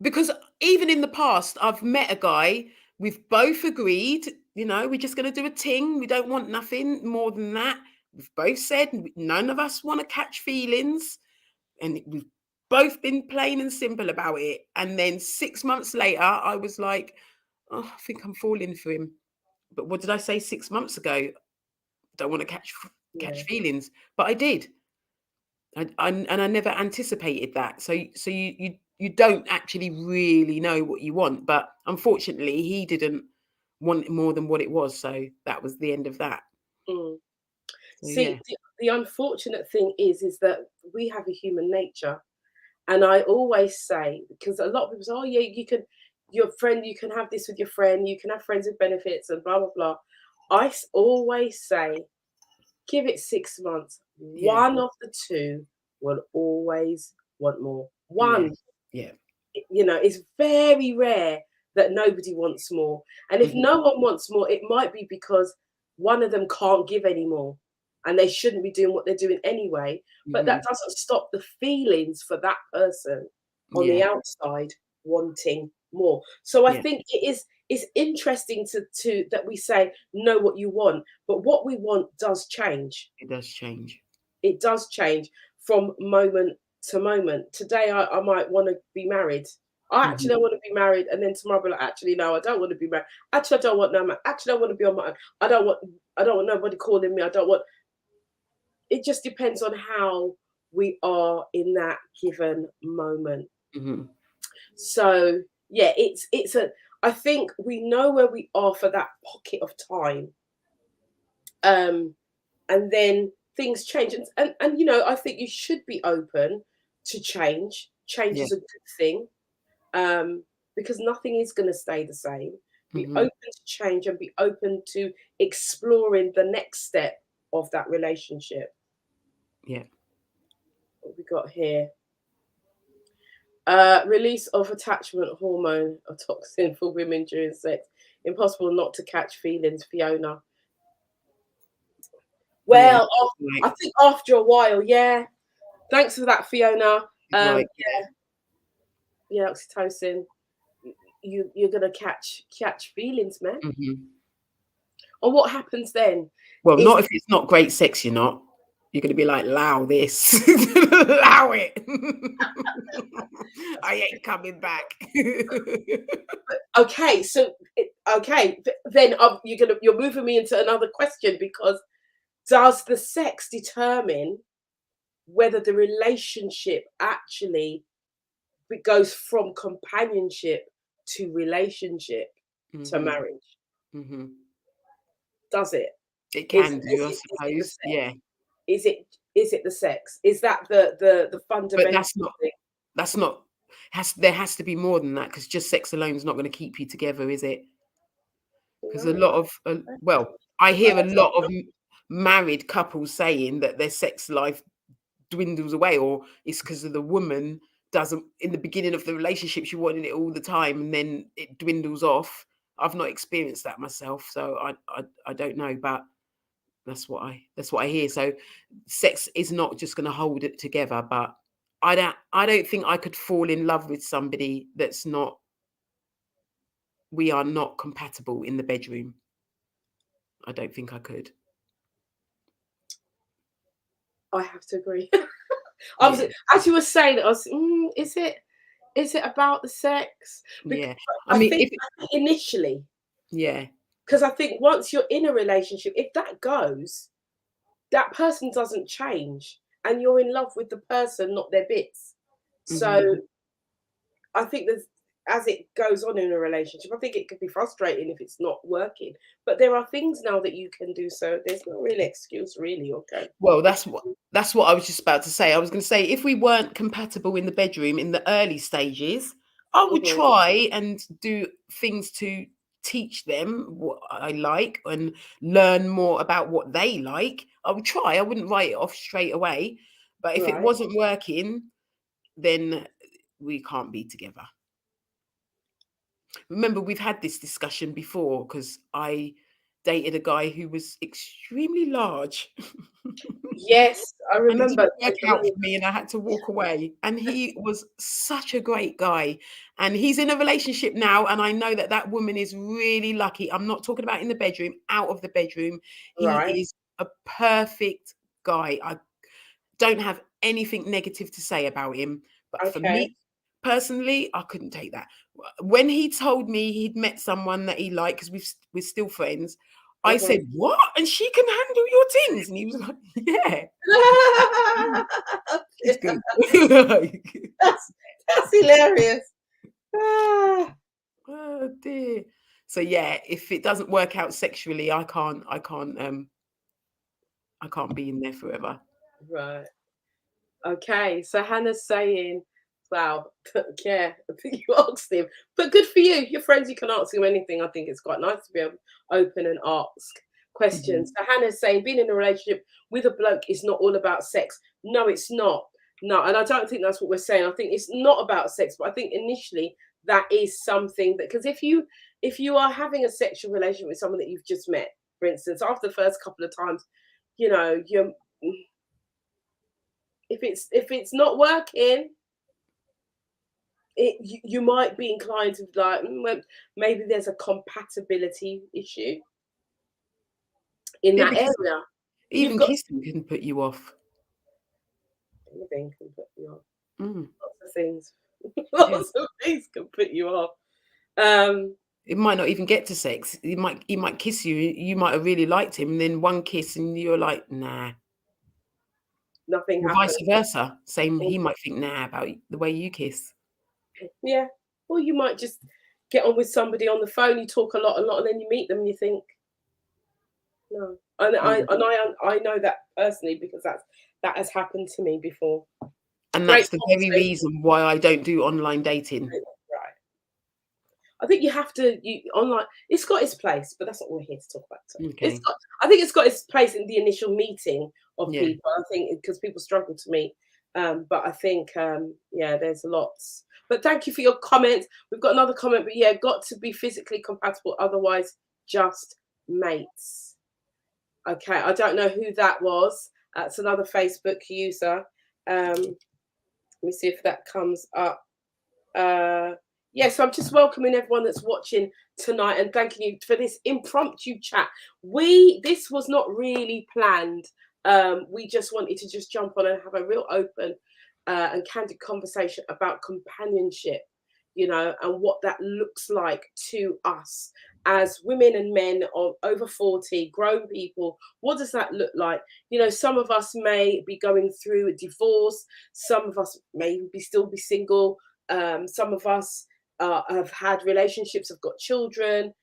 because even in the past, I've met a guy. We've both agreed, we're just going to do a ting. We don't want nothing more than that. We've both said none of us want to catch feelings, and we've both been plain and simple about it. And then 6 months later, I was like, oh, I think I'm falling for him. But what did I say 6 months ago? Don't want to catch Yeah. feelings, but I did. And I never anticipated that. So you don't actually really know what you want. But unfortunately, he didn't want more than what it was. So that was the end of that. Mm. So See, yeah. the unfortunate thing is that we have a human nature. And I always say, because a lot of people say, oh, yeah, you can. your friend, you can have this with your friend, you can have friends with benefits and blah blah blah. Always say, give it 6 months. Yeah. One of the two will always want more. Yeah. One, Yeah. it's very rare that nobody wants more. And if Mhm. no one wants more, it might be because one of them can't give anymore and they shouldn't be doing what they're doing anyway. But that Mhm. doesn't stop the feelings for that person on the Yeah. outside wanting more. So I Yeah. think it's interesting to that we say know what you want, but what we want does change. It does change. It does change from moment to moment. Today, I might want to be married. I actually Mhm. don't want to be married, and then tomorrow, I'll be like, actually, no, I don't want to be married. Actually, I don't want no man. Actually, I want to be on my own. I don't want nobody calling me. I don't want. It just depends on how we are in that given moment. Mhm. So yeah, it's a. I think we know where we are for that pocket of time. Um, and then things change and I think you should be open to change Yeah. is a good thing, um because nothing is going to stay the same. Be Mhm. open to change and be open to exploring the next step of that relationship. Yeah. What we got here? Release of attachment hormone, a toxin for women during sex. Impossible not to catch feelings, Fiona. Yeah. Well, I Like, think after a while, yeah. Thanks for that, Fiona. like, yeah. Yeah, oxytocin. You're gonna catch feelings, man. Mhm. And what happens then Well, is not if it's not great sex. You're not. You're gonna be like, allow this, allow it. I ain't coming back. okay. So then you're moving me into another question because does the sex determine whether the relationship actually goes from companionship to relationship to Mhm. marriage? Mhm. Does it? It Is can is do, I it, is it the suppose. sex? Yeah, Is it the sex? Is that the but fundamental that's not. thing? That's not. There has to be more than that because just sex alone is not going to keep you together, is it? Because a No, lot of, well, I I hear a don't lot of married couples saying that their sex life dwindles away, or it's because of the woman doesn't, in the beginning of the relationship, she wanted it all the time and then it dwindles off. I've not experienced that myself, so I don't know, but that's what I hear. So sex is not just going to hold it together, but I don't think I could fall in love with somebody that's not, we are not compatible in the bedroom. I don't think I could. I have to agree. I was Yeah. as you were saying, I was, is it about the sex? Because Yeah. I I mean, think if it, initially, yeah. because I think once you're in a relationship, if that goes, that person doesn't change, and you're in love with the person, not their bits. So Mhm. I think there's as it goes on in a relationship, I think it could be frustrating if it's not working. But there are things now that you can do, so there's no real excuse, really. Okay. Well, that's what I was just about to say. I was going to say if we weren't compatible in the bedroom in the early stages, I would Hmm. try and do things to teach them what I like and learn more about what they like. I would try. I wouldn't write it off straight away. But if it Right. wasn't working, then we can't be together. Remember, we've had this discussion before because I dated a guy who was extremely large. Yes, I And it remember. didn't work out for me and I had to walk away. And he was such a great guy. And he's in a relationship now. And I know that that woman is really lucky. I'm not talking about in the bedroom, out of the bedroom. He Right. is a perfect guy. I don't have anything negative to say about him. But for me Okay. personally, I couldn't take that. When he told me he'd met someone that he liked, because we're still friends, I Mhm. said, "What? And she can handle your things?" And he was like, "Yeah, she's good." Like, That's hilarious. Ah, oh dear. So yeah, if it doesn't work out sexually, I can't be in there forever. right. Okay. So Hannah's saying Wow. Yeah, I think you asked him. But good for you. Your friends, you can ask him anything. I think it's quite nice to be able to open and ask questions. So Hannah's saying being in a relationship with a bloke is not all about sex. No, it's not. No, and I don't think that's what we're saying. I think it's not about sex, but I think initially that is something that, because if you are having a sexual relationship with someone that you've just met, for instance, after the first couple of times, you know, you're if it's not working, you might be inclined to like well, maybe there's a compatibility issue in Yeah, that because area. You've even got kissing can put you off. anything can put you off. Mm. Lots of things. Yeah. Lots of things can put you off. It might not even get to sex. He might kiss you. You might have really liked him, and then one kiss, and you're like, nah. Nothing Or happens. vice versa. Same. Or, He might think nah about the way you kiss. yeah. Or you might just get on with somebody on the phone. You talk a lot, and then you meet them, and you think, no. And Mm. I know that personally because that has happened to me before. And Great that's the very conversation. reason why I don't do online dating. Right. I think you have to online. It's got its place, but that's not what we're here to talk about. So Okay. I think it's got its place in the initial meeting of Yeah. people. I think because people struggle to meet. But I think yeah, there's lots. But thank you for your comments. We've got another comment, but yeah, got to be physically compatible, otherwise just mates. Okay, I don't know who that was. That's another Facebook user. Let me see if that comes up. So I'm just welcoming everyone that's watching tonight and thanking you for this impromptu chat. This was not really planned. We just wanted to just jump on and have a real open and candid conversation about companionship, you know, and what that looks like to us as women and men of over 40, grown people. What does that look like? You know, some of us may be going through a divorce, some of us may still be single. Some of us have had relationships, have got children,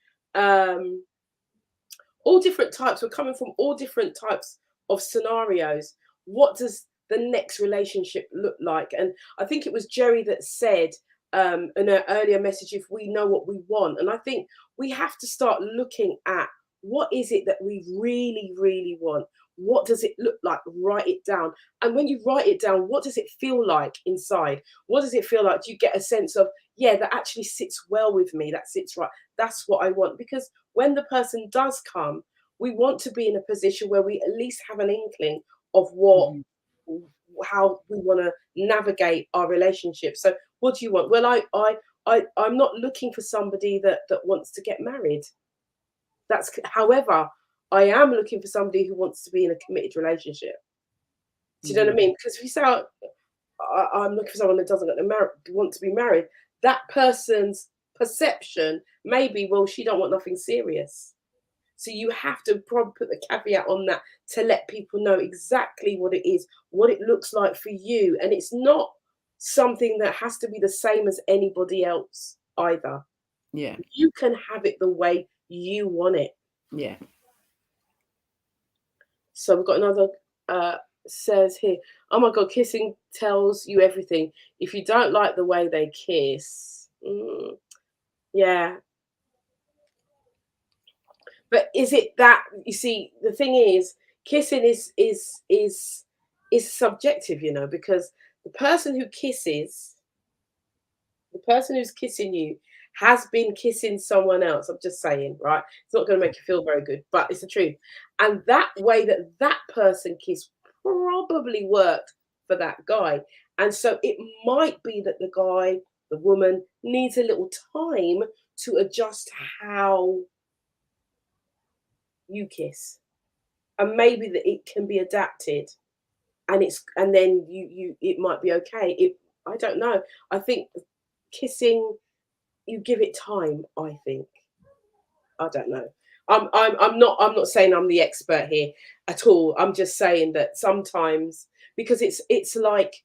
all different types. We're coming from all different types of scenarios. What does the next relationship look like? And I think it was Jerry that said in an earlier message, if we know what we want. And I think we have to start looking at what is it that we really, really want? What does it look like? Write it down. And when you write it down, what does it feel like inside? What does it feel like? Do you get a sense of, yeah, that actually sits well with me? That sits right. That's what I want. Because when the person does come, we want to be in a position where we at least have an inkling of Mhm. how we want to navigate our relationship. So what do you want? Well, I'm not looking for somebody that wants to get married. However, I am looking for somebody who wants to be in a committed relationship. Do you know what I mean? Because if you say I'm looking for someone that doesn't want to be married, that person's perception may be, well, she don't want nothing serious. So you have to probably put the caveat on that to let people know exactly what it is, what it looks like for you. And it's not something that has to be the same as anybody else either. Yeah. You can have it the way you want it. Yeah. So we've got another says here, oh my God, kissing tells you everything. If you don't like the way they kiss, yeah. But is it that, you see, the thing is, kissing is subjective, you know, because the person who's kissing you has been kissing someone else. I'm just saying, right? It's not going to make you feel very good, but it's the truth. And that way that person kissed probably worked for that guy. And so it might be that the woman needs a little time to adjust how you kiss. And maybe that it can be adapted and then you it might be okay. I don't know. I think kissing, you give it time, I think. I don't know. I'm not saying I'm the expert here at all. I'm just saying that sometimes, because it's like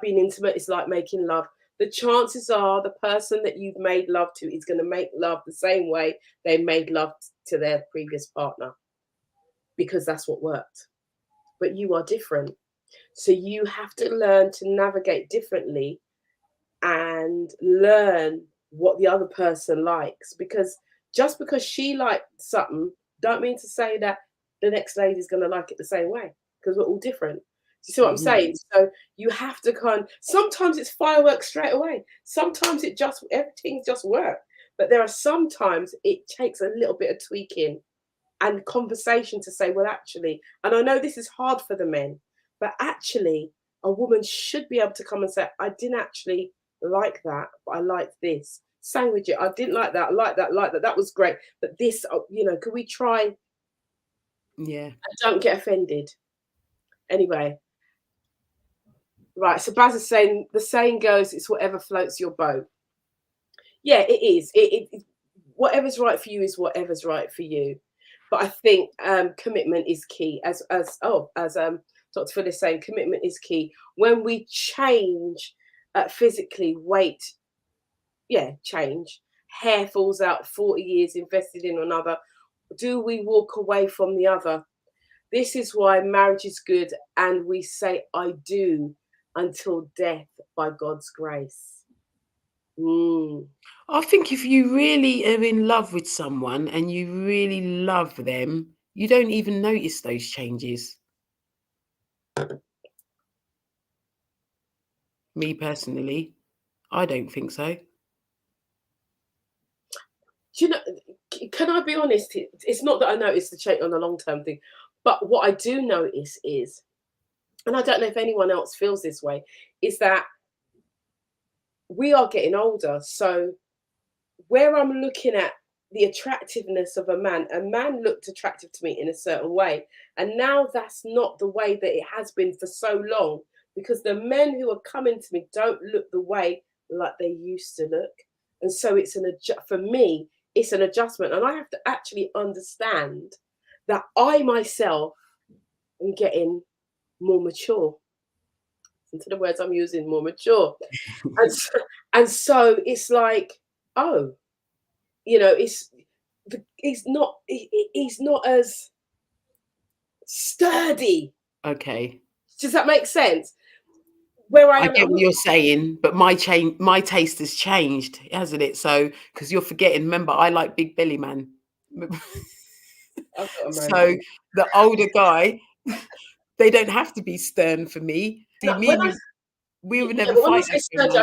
being intimate, it's like making love. The chances are the person that you've made love to is going to make love the same way they made love to their previous partner, because that's what worked. But you are different. So you have to learn to navigate differently and learn what the other person likes. Because just because she liked something, don't mean to say that the next lady's going to like it the same way, because we're all different. Do you see what I'm saying? So you have to sometimes it's fireworks straight away. Sometimes everything just works. But there are sometimes it takes a little bit of tweaking and conversation to say, well, actually, and I know this is hard for the men, but actually, a woman should be able to come and say, I didn't actually like that, but I liked this. Sandwich it. I didn't like that. I like that. Like that. That was great. But this, could we try? Yeah. And don't get offended. Anyway. Right. So Baz is saying the saying goes, it's whatever floats your boat. Yeah, it is. Whatever's right for you is whatever's right for you. But I think commitment is key. As Dr. Phil is saying, commitment is key. When we change physically, weight, change. Hair falls out, 40 years invested in another. Do we walk away from the other? This is why marriage is good, and we say I do until death by God's grace. I think if you really are in love with someone and you really love them, you don't even notice those changes. Me personally, I don't think so. Do you know, can I be honest? It's not that I notice the change on the long-term thing, but what I do notice is, and I don't know if anyone else feels this way, is that we are getting older. So where I'm looking at the attractiveness of a man looked attractive to me in a certain way. And now that's not the way that it has been for so long, because the men who are coming to me don't look the way like they used to look. And so for me, it's an adjustment. And I have to actually understand that I myself am getting more mature. Into the words I'm using, more mature. and so it's like, oh, he's not as sturdy. Okay. Does that make sense? Where I am, get what you're saying, but my taste has changed, hasn't it? So, because you're forgetting, remember, I like big belly man. So the older guy, they don't have to be stern for me. No, we would never when I fight say that sturdy,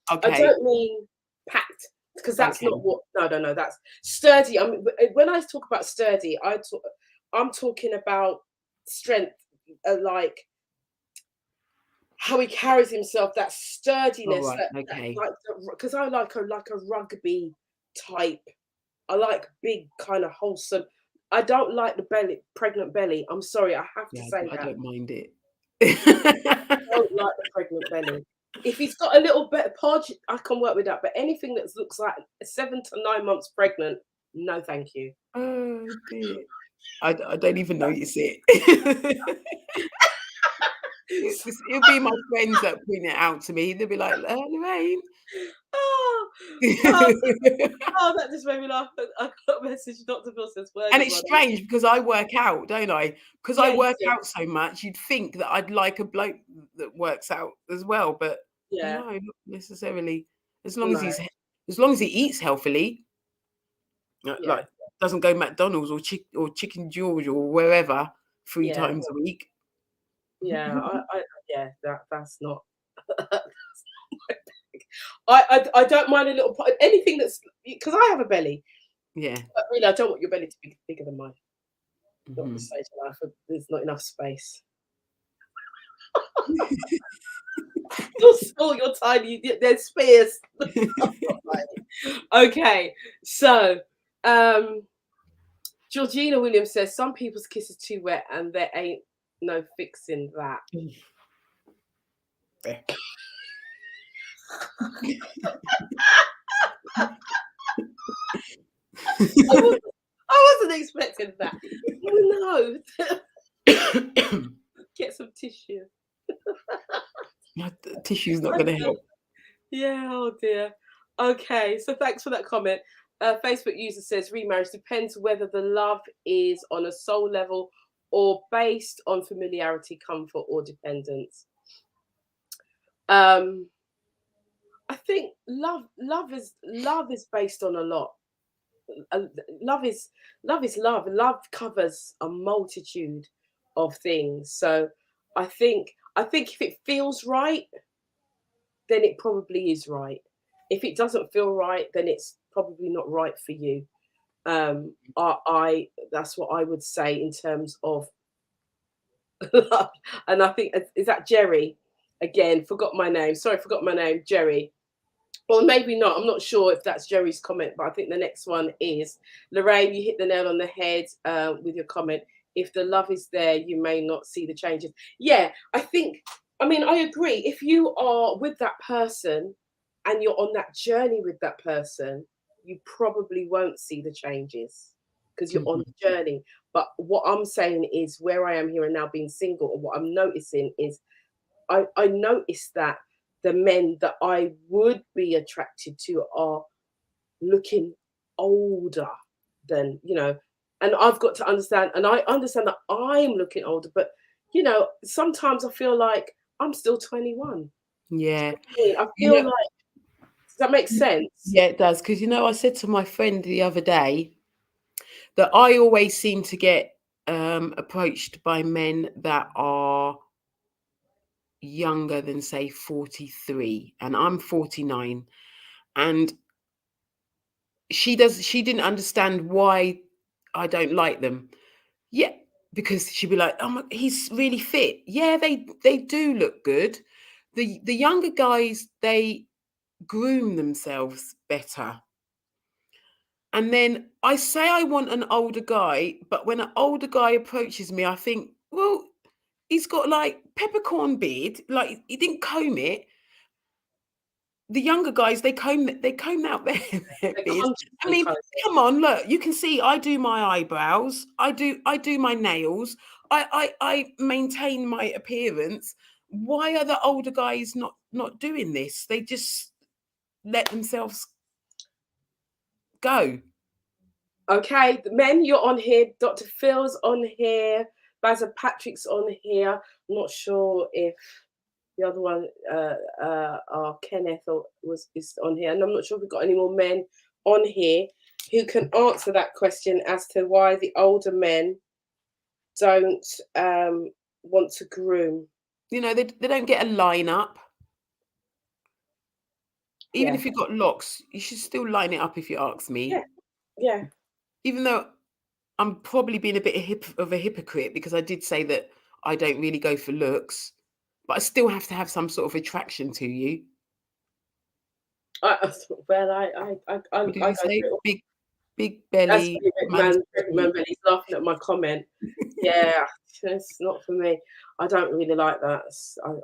I don't mean packed, because that's not what. No, that's sturdy. I mean, when I talk about sturdy, I'm talking about strength, like how he carries himself, that sturdiness. Because I like a rugby type. I like big, kind of wholesome. I don't like the pregnant belly. I'm sorry, I have to say that. I don't mind it. I don't like the pregnant belly. If he's got a little bit of podge, I can work with that. But anything that looks like 7 to 9 months pregnant, no, thank you. Oh dear. I don't even notice it. It'll be my friends that point it out to me. They'll be like, Lorraine. That just made me laugh. I got a message. Dr. Phil says, and it's strange because I work out, don't I? Because I work out so much, you'd think that I'd like a bloke that works out as well, but no, not necessarily. As long as he eats healthily, like doesn't go McDonald's or Chicken George or wherever 3 times a week. That's not. I don't mind a little anything that's, because I have a belly. Yeah. But really, I don't want your belly to be bigger than mine. Not at this stage of life. There's not enough space. You're small, you're tiny. There's space. Okay, so Georgina Williams says some people's kiss is too wet and there ain't no fixing that. I wasn't expecting that. Oh no. Get some tissue. My tissue's not going to help. Yeah, oh dear. Okay, so thanks for that comment. Facebook user says remarriage depends whether the love is on a soul level or based on familiarity, comfort, or dependence. I think love is based on a lot. Uh, love is love is love. Love covers a multitude of things. So I think if it feels right, then it probably is right. If it doesn't feel right, then it's probably not right for you. I that's what I would say in terms of love. And I think is that Jerry again? Forgot my name. Sorry, forgot my name. Jerry. Or maybe not. I'm not sure if that's Jerry's comment, but I think the next one is Lorraine. You hit the nail on the head with your comment. If the love is there, you may not see the changes. Yeah, I think. I mean, I agree. If you are with that person and you're on that journey with that person, you probably won't see the changes because you're on Mhm. the journey. But what I'm saying is, where I am here and now being single, and what I'm noticing is I noticed that the men that I would be attracted to are looking older than, and I've got to understand, and I understand that I'm looking older, but sometimes I feel like I'm still 21. Yeah. I You feel know, like, does that make sense? yeah, it does. Because, I said to my friend the other day that I always seem to get approached by men that are younger than, say, 43, and I'm 49. And she didn't understand why I don't like them. Yeah, because she'd be like, "Oh, he's really fit." Yeah, they do look good. The younger guys, they groom themselves better. And then I say I want an older guy, but when an older guy approaches me, I think, well, he's got like peppercorn beard, like he didn't comb it. The younger guys, they comb out their They're beards. I consciously mean, coated. come on, look, you can see I do my eyebrows, I do my nails, I maintain my appearance. Why are the older guys not doing this? They just let themselves go. Okay, the men, you're on here. Dr. Phil's on here. Bazza Patrick's on here. I'm not sure if the other one, Kenneth, is on here, and I'm not sure if we've got any more men on here who can answer that question as to why the older men don't want to groom. They don't get a line up. Even Yeah, if you've got locks, you should still line it up if you ask yeah, me. yeah. Even though I'm probably being a bit of a hypocrite because I did say that I don't really go for looks, but I still have to have some sort of attraction to you. Well, I What did go you for say? it. Big That's belly, man's Big body. man Billy's laughing at my comment. Yeah, it's not for me. I don't really like that.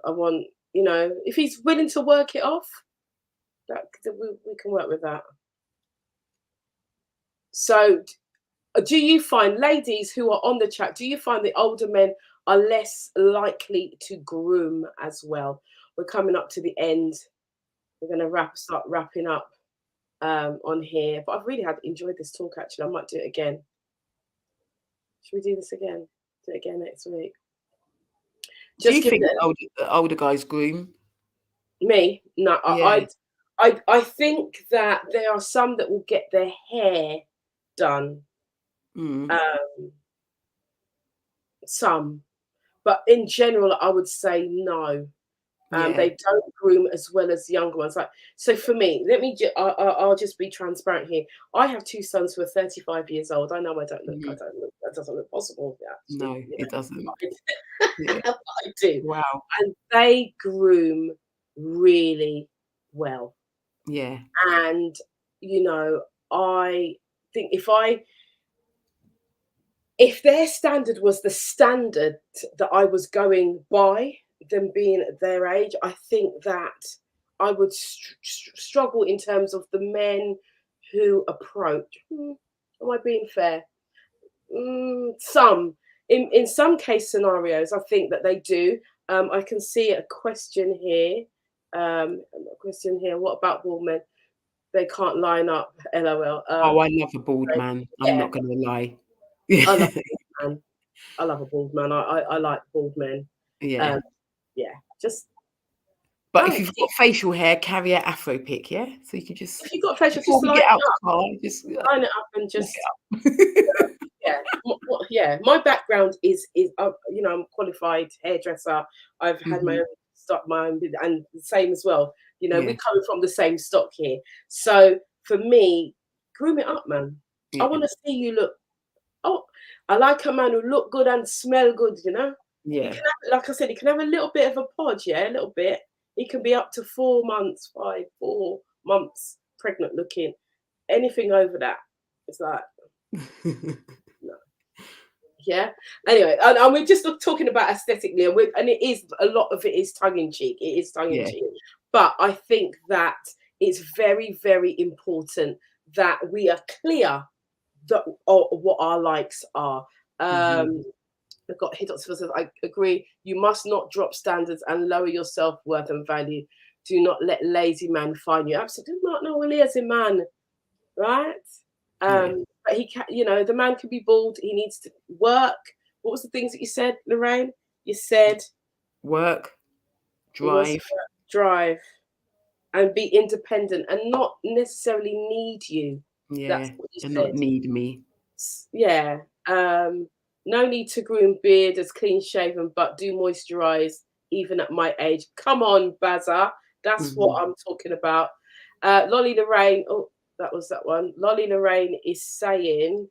I want, if he's willing to work it off, we can work with that. So, do you find, ladies who are on the chat, do you find the older men are less likely to groom as well? We're coming up to the end. We're going to start wrapping up on here. But I've really enjoyed this talk, actually. I might do it again. Should we do this again? Do it again next week. Do Just you give think it the older guys groom? me. No, Yeah. I think that there are some that will get their hair done. Mm, Um, some, but in general, I would say no. yeah. They don't groom as well as the younger ones. Like, so for me, I'll just be transparent here. I have two sons who are 35 years old. I know Mhm. that doesn't look possible. Actually, No, it doesn't. but Yeah. I do, Wow. and they groom really well. Yeah. And I think if their standard was the standard that I was going by, them being at their age, I think that I would struggle in terms of the men who approach. Am I being fair? Some in some case scenarios, I think that they do. I can see a question here. What about women? They can't line up. LOL. Oh, I love a bald man. I'm Yeah, not going to lie. I love Yeah. a bald man. I love a bald man. I like bald men. Yeah. Um, yeah, just But Oh, if you've got facial hair, carry an afro pick, yeah? So you can just, if you've got facial, before just we line get out it the up. car, just Line it up and look just, it up. yeah. Yeah. My background is you know, I'm a qualified hairdresser. I've had my Mhm. own stock, and the same as well. You know, we Yeah, come from the same stock here. So for me, groom it up, man. I yeah, want to see you look. Oh, I like a man who look good and smell good. You know, he yeah. can have, like I said, he can have a little bit of a podge, yeah, a little bit. He can be up to 4 months, 4 months pregnant looking. Anything over that, it's like, no. Yeah. Anyway, and we're just talking about aesthetically, and it is, a lot of it is tongue in cheek. It is tongue in Yeah. cheek, but I think that it's very, very important that we are clear that what our likes are. Mhm. I've got hit says, I agree. You must not drop standards and lower your self worth and value. Do not let lazy man find you. Absolutely not. No lazy man, right? Yeah. But he can, you know, the man can be bald. He needs to work. What was the things that you said, Lorraine? You said Work, it was drive. drive and be independent and not necessarily need you. That's Yeah, what you and not said. need me. Yeah. No need to groom beard as clean shaven, but do moisturize even at my age. Come on, Bazza. That's Mhm. what I'm talking about. Lolly Lorraine. Oh, that was that one. Lolly Lorraine is saying,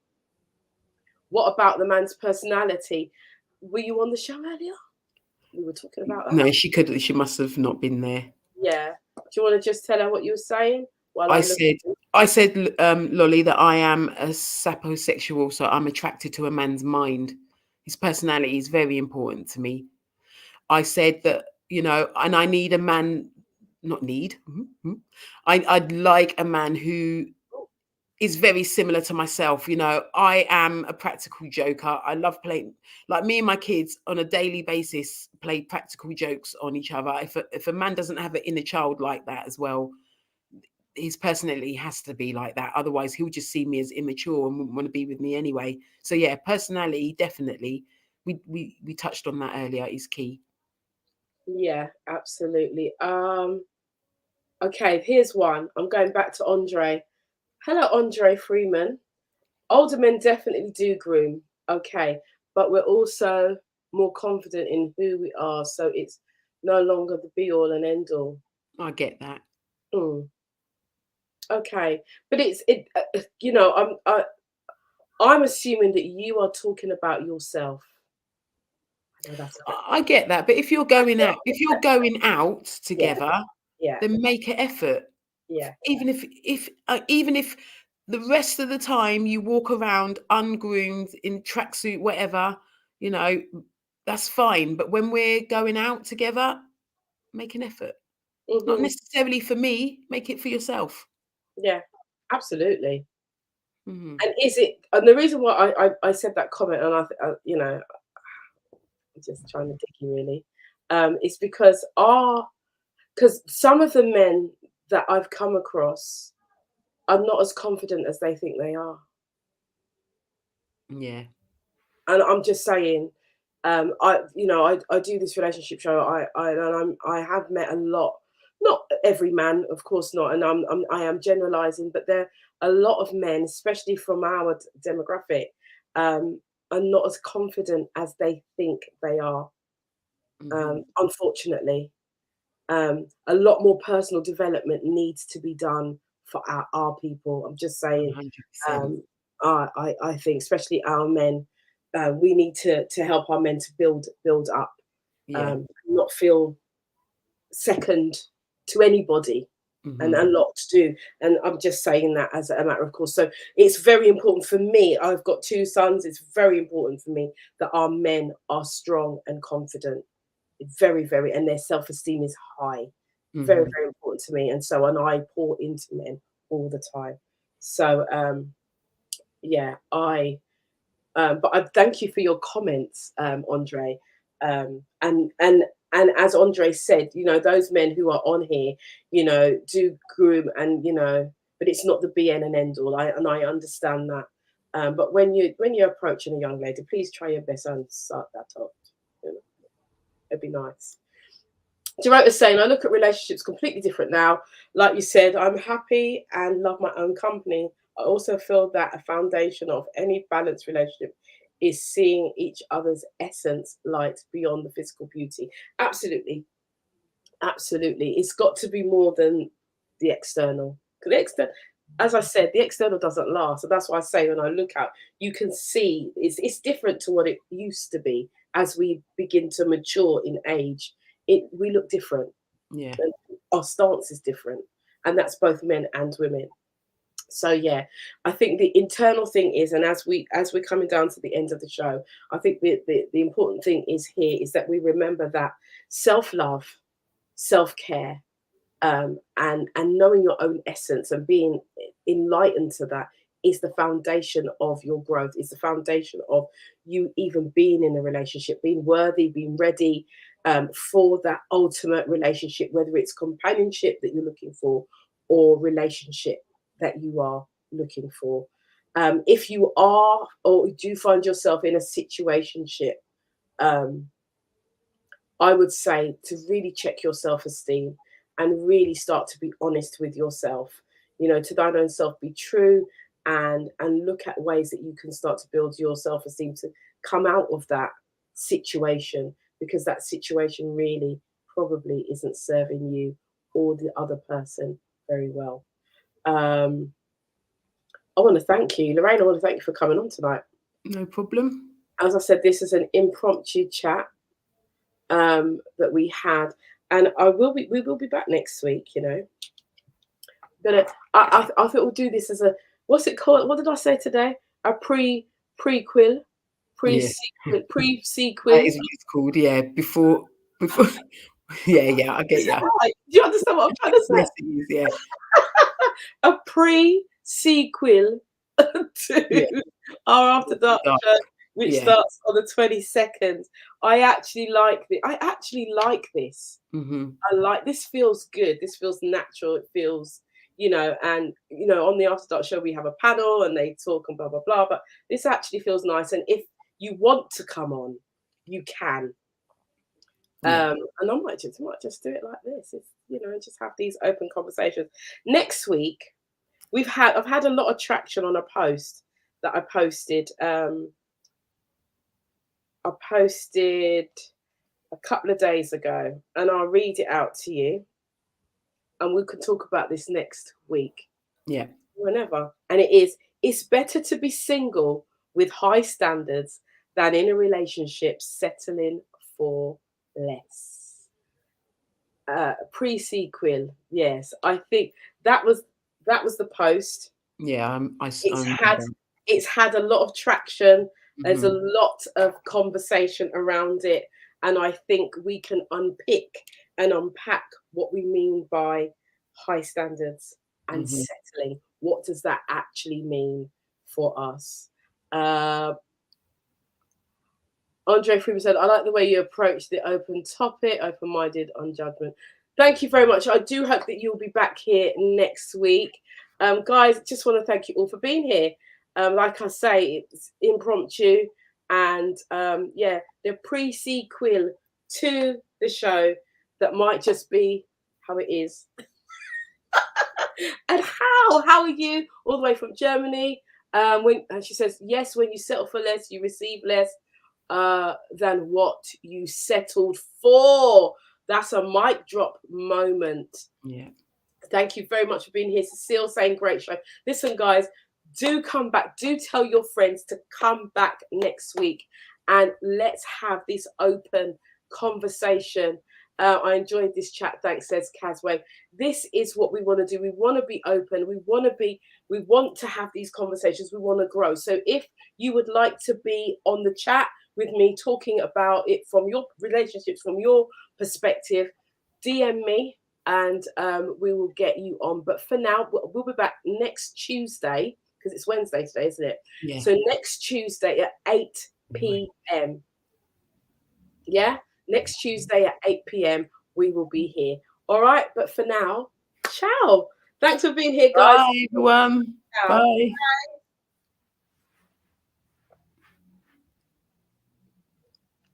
what about the man's personality? Were you on the show earlier? We were talking about that. No, she must have not been there. Yeah. Do you want to just tell her what you were saying while I I look? said Lolly, that I am a saposexual, so I'm attracted to a man's mind. His personality is very important to me. I said that, and I need a man, not need. I'd like a man who is very similar to myself. I am a practical joker. I love playing, like me and my kids on a daily basis, play practical jokes on each other. If a man doesn't have an inner child like that as well, his personality has to be like that. Otherwise, he'll just see me as immature and wouldn't want to be with me anyway. So yeah, personality, definitely. We touched on that earlier, is key. Yeah, absolutely. Okay, here's one. I'm going back to Andre. Hello, Andre Freeman. Older men definitely do groom, okay, but we're also more confident in who we are, so it's no longer the be all and end all. I get that. Mm, okay, but you know, I'm assuming that you are talking about yourself. I know that's a bit. I get that. But if you're going out Yeah, together, yeah, then make an effort. yeah. Even if the rest of the time you walk around ungroomed in tracksuit, whatever, you know, that's fine. But when we're going out together, make an effort. Not Hmm. necessarily for me, make it for yourself. Yeah, absolutely. Hmm. And is it? And the reason why I said that comment, and you know, I'm just trying to dig you really, is because some of the men that I've come across are not as confident as they think they are. Yeah. And I'm just saying, I do this relationship show. I have met a lot, not every man, of course not, and I am generalizing, but there are a lot of men, especially from our demographic, are not as confident as they think they are. Hmm. Unfortunately, a lot more personal development needs to be done for our people. I'm just saying, 100%. um, I think, especially our men, we need to help our men to build up, Yeah. not feel second to anybody. And Hmm. a lot to do, and I'm just saying that as a matter of course. So it's very important for me. I've got two sons. It's very important for me that our men are strong and confident, very, very, and their self-esteem is high. Very, Hmm. very important to me. And so, and I pour into men all the time. So, yeah, but I thank you for your comments, Andre. And as Andre said, those men who are on here, do groom, and but it's not the be and end all. I understand that. But when you're approaching a young lady, please try your best and start that off. It'd be nice. Jerome was saying, I look at relationships completely different now. Like you said, I'm happy and love my own company. I also feel that a foundation of any balanced relationship is seeing each other's essence light beyond the physical beauty. Absolutely. Absolutely. It's got to be more than the external. The external, as I said, the external doesn't last. And that's why I say when I look out, you can see it's different to what it used to be as we begin to mature in age. We look different. Yeah. And our stance is different. And that's both men and women. So yeah, I think the internal thing is, and as we're coming down to the end of the show, I think the important thing is here is that we remember that self-love, self-care, and knowing your own essence and being enlightened to that is the foundation of your growth. Is the foundation of you even being in a relationship, being worthy, being ready for that ultimate relationship, whether it's companionship that you're looking for or relationship that you are looking for. If you are or do find yourself in a situationship, um, I would say to really check your self esteem and really start to be honest with yourself. You know, to thine own self be true, and look at ways that you can start to build your self esteem to come out of that situation, because that situation really probably isn't serving you or the other person very well. Um, I want to thank you, Lorraine. I want to thank you for coming on tonight. No problem. As I said, this is an impromptu chat that we had, and we will be back next week. You know, I think we'll do this as a, what's it called? What did I say today? A prequel, Yeah. pre That sequel. is what it's called. Yeah. Before. Yeah. I get Is that ya. right? Do you understand what I'm trying to say? Yes, it is. Yeah. A pre sequel to Yeah. our After Dark Dark. show, which Yeah. starts on the 22nd. I actually like this. I actually like this. Mm-hmm. I like this. Feels good. This feels natural. It feels, and on the After Dark show we have a panel and they talk and blah blah blah. But this actually feels nice. And if you want to come on, you can. Yeah. And I might just do it like this. It's, just have these open conversations. Next week I've had a lot of traction on a post that I posted. I posted a couple of days ago, and I'll read it out to you, and we can talk about this next week, Yeah. whenever. And it's better to be single with high standards than in a relationship settling for less. Pre-sequel, yes. I think that was the post. Yeah. It's I'm had it's had a lot of traction. There's a mm-hmm. lot of conversation around it, and I think we can unpick and unpack what we mean by high standards and Mm-hmm. settling. What does that actually mean for us? Uh, Andre Freeman said, I like the way you approach the open topic, open minded on judgment. Thank you very much. I do hope that you'll be back here next week. Guys, just want to thank you all for being here. Like I say, it's impromptu, and the pre-sequel to the show that might just be how it is. And how are you all the way from Germany? And she says, yes, when you settle for less, you receive less than what you settled for. That's a mic drop moment. Yeah. Thank you very much for being here. Cecile saying great show. Listen, guys, do come back. Do tell your friends to come back next week, and let's have this open conversation. I enjoyed this chat. Thanks, says Casway. This is what we want to do. We want to be open. We want to have these conversations. We want to grow. So if you would like to be on the chat with me, talking about it from your relationships, from your perspective, DM me, and we will get you on. But for now, we'll be back next Tuesday, because it's Wednesday today, isn't it? Yeah. So next Tuesday at 8 p.m. Yeah? Next Tuesday at 8 p.m. we will be here. All right? But for now, ciao. Thanks for being here, guys. Bye, everyone. Ciao. Bye. Bye.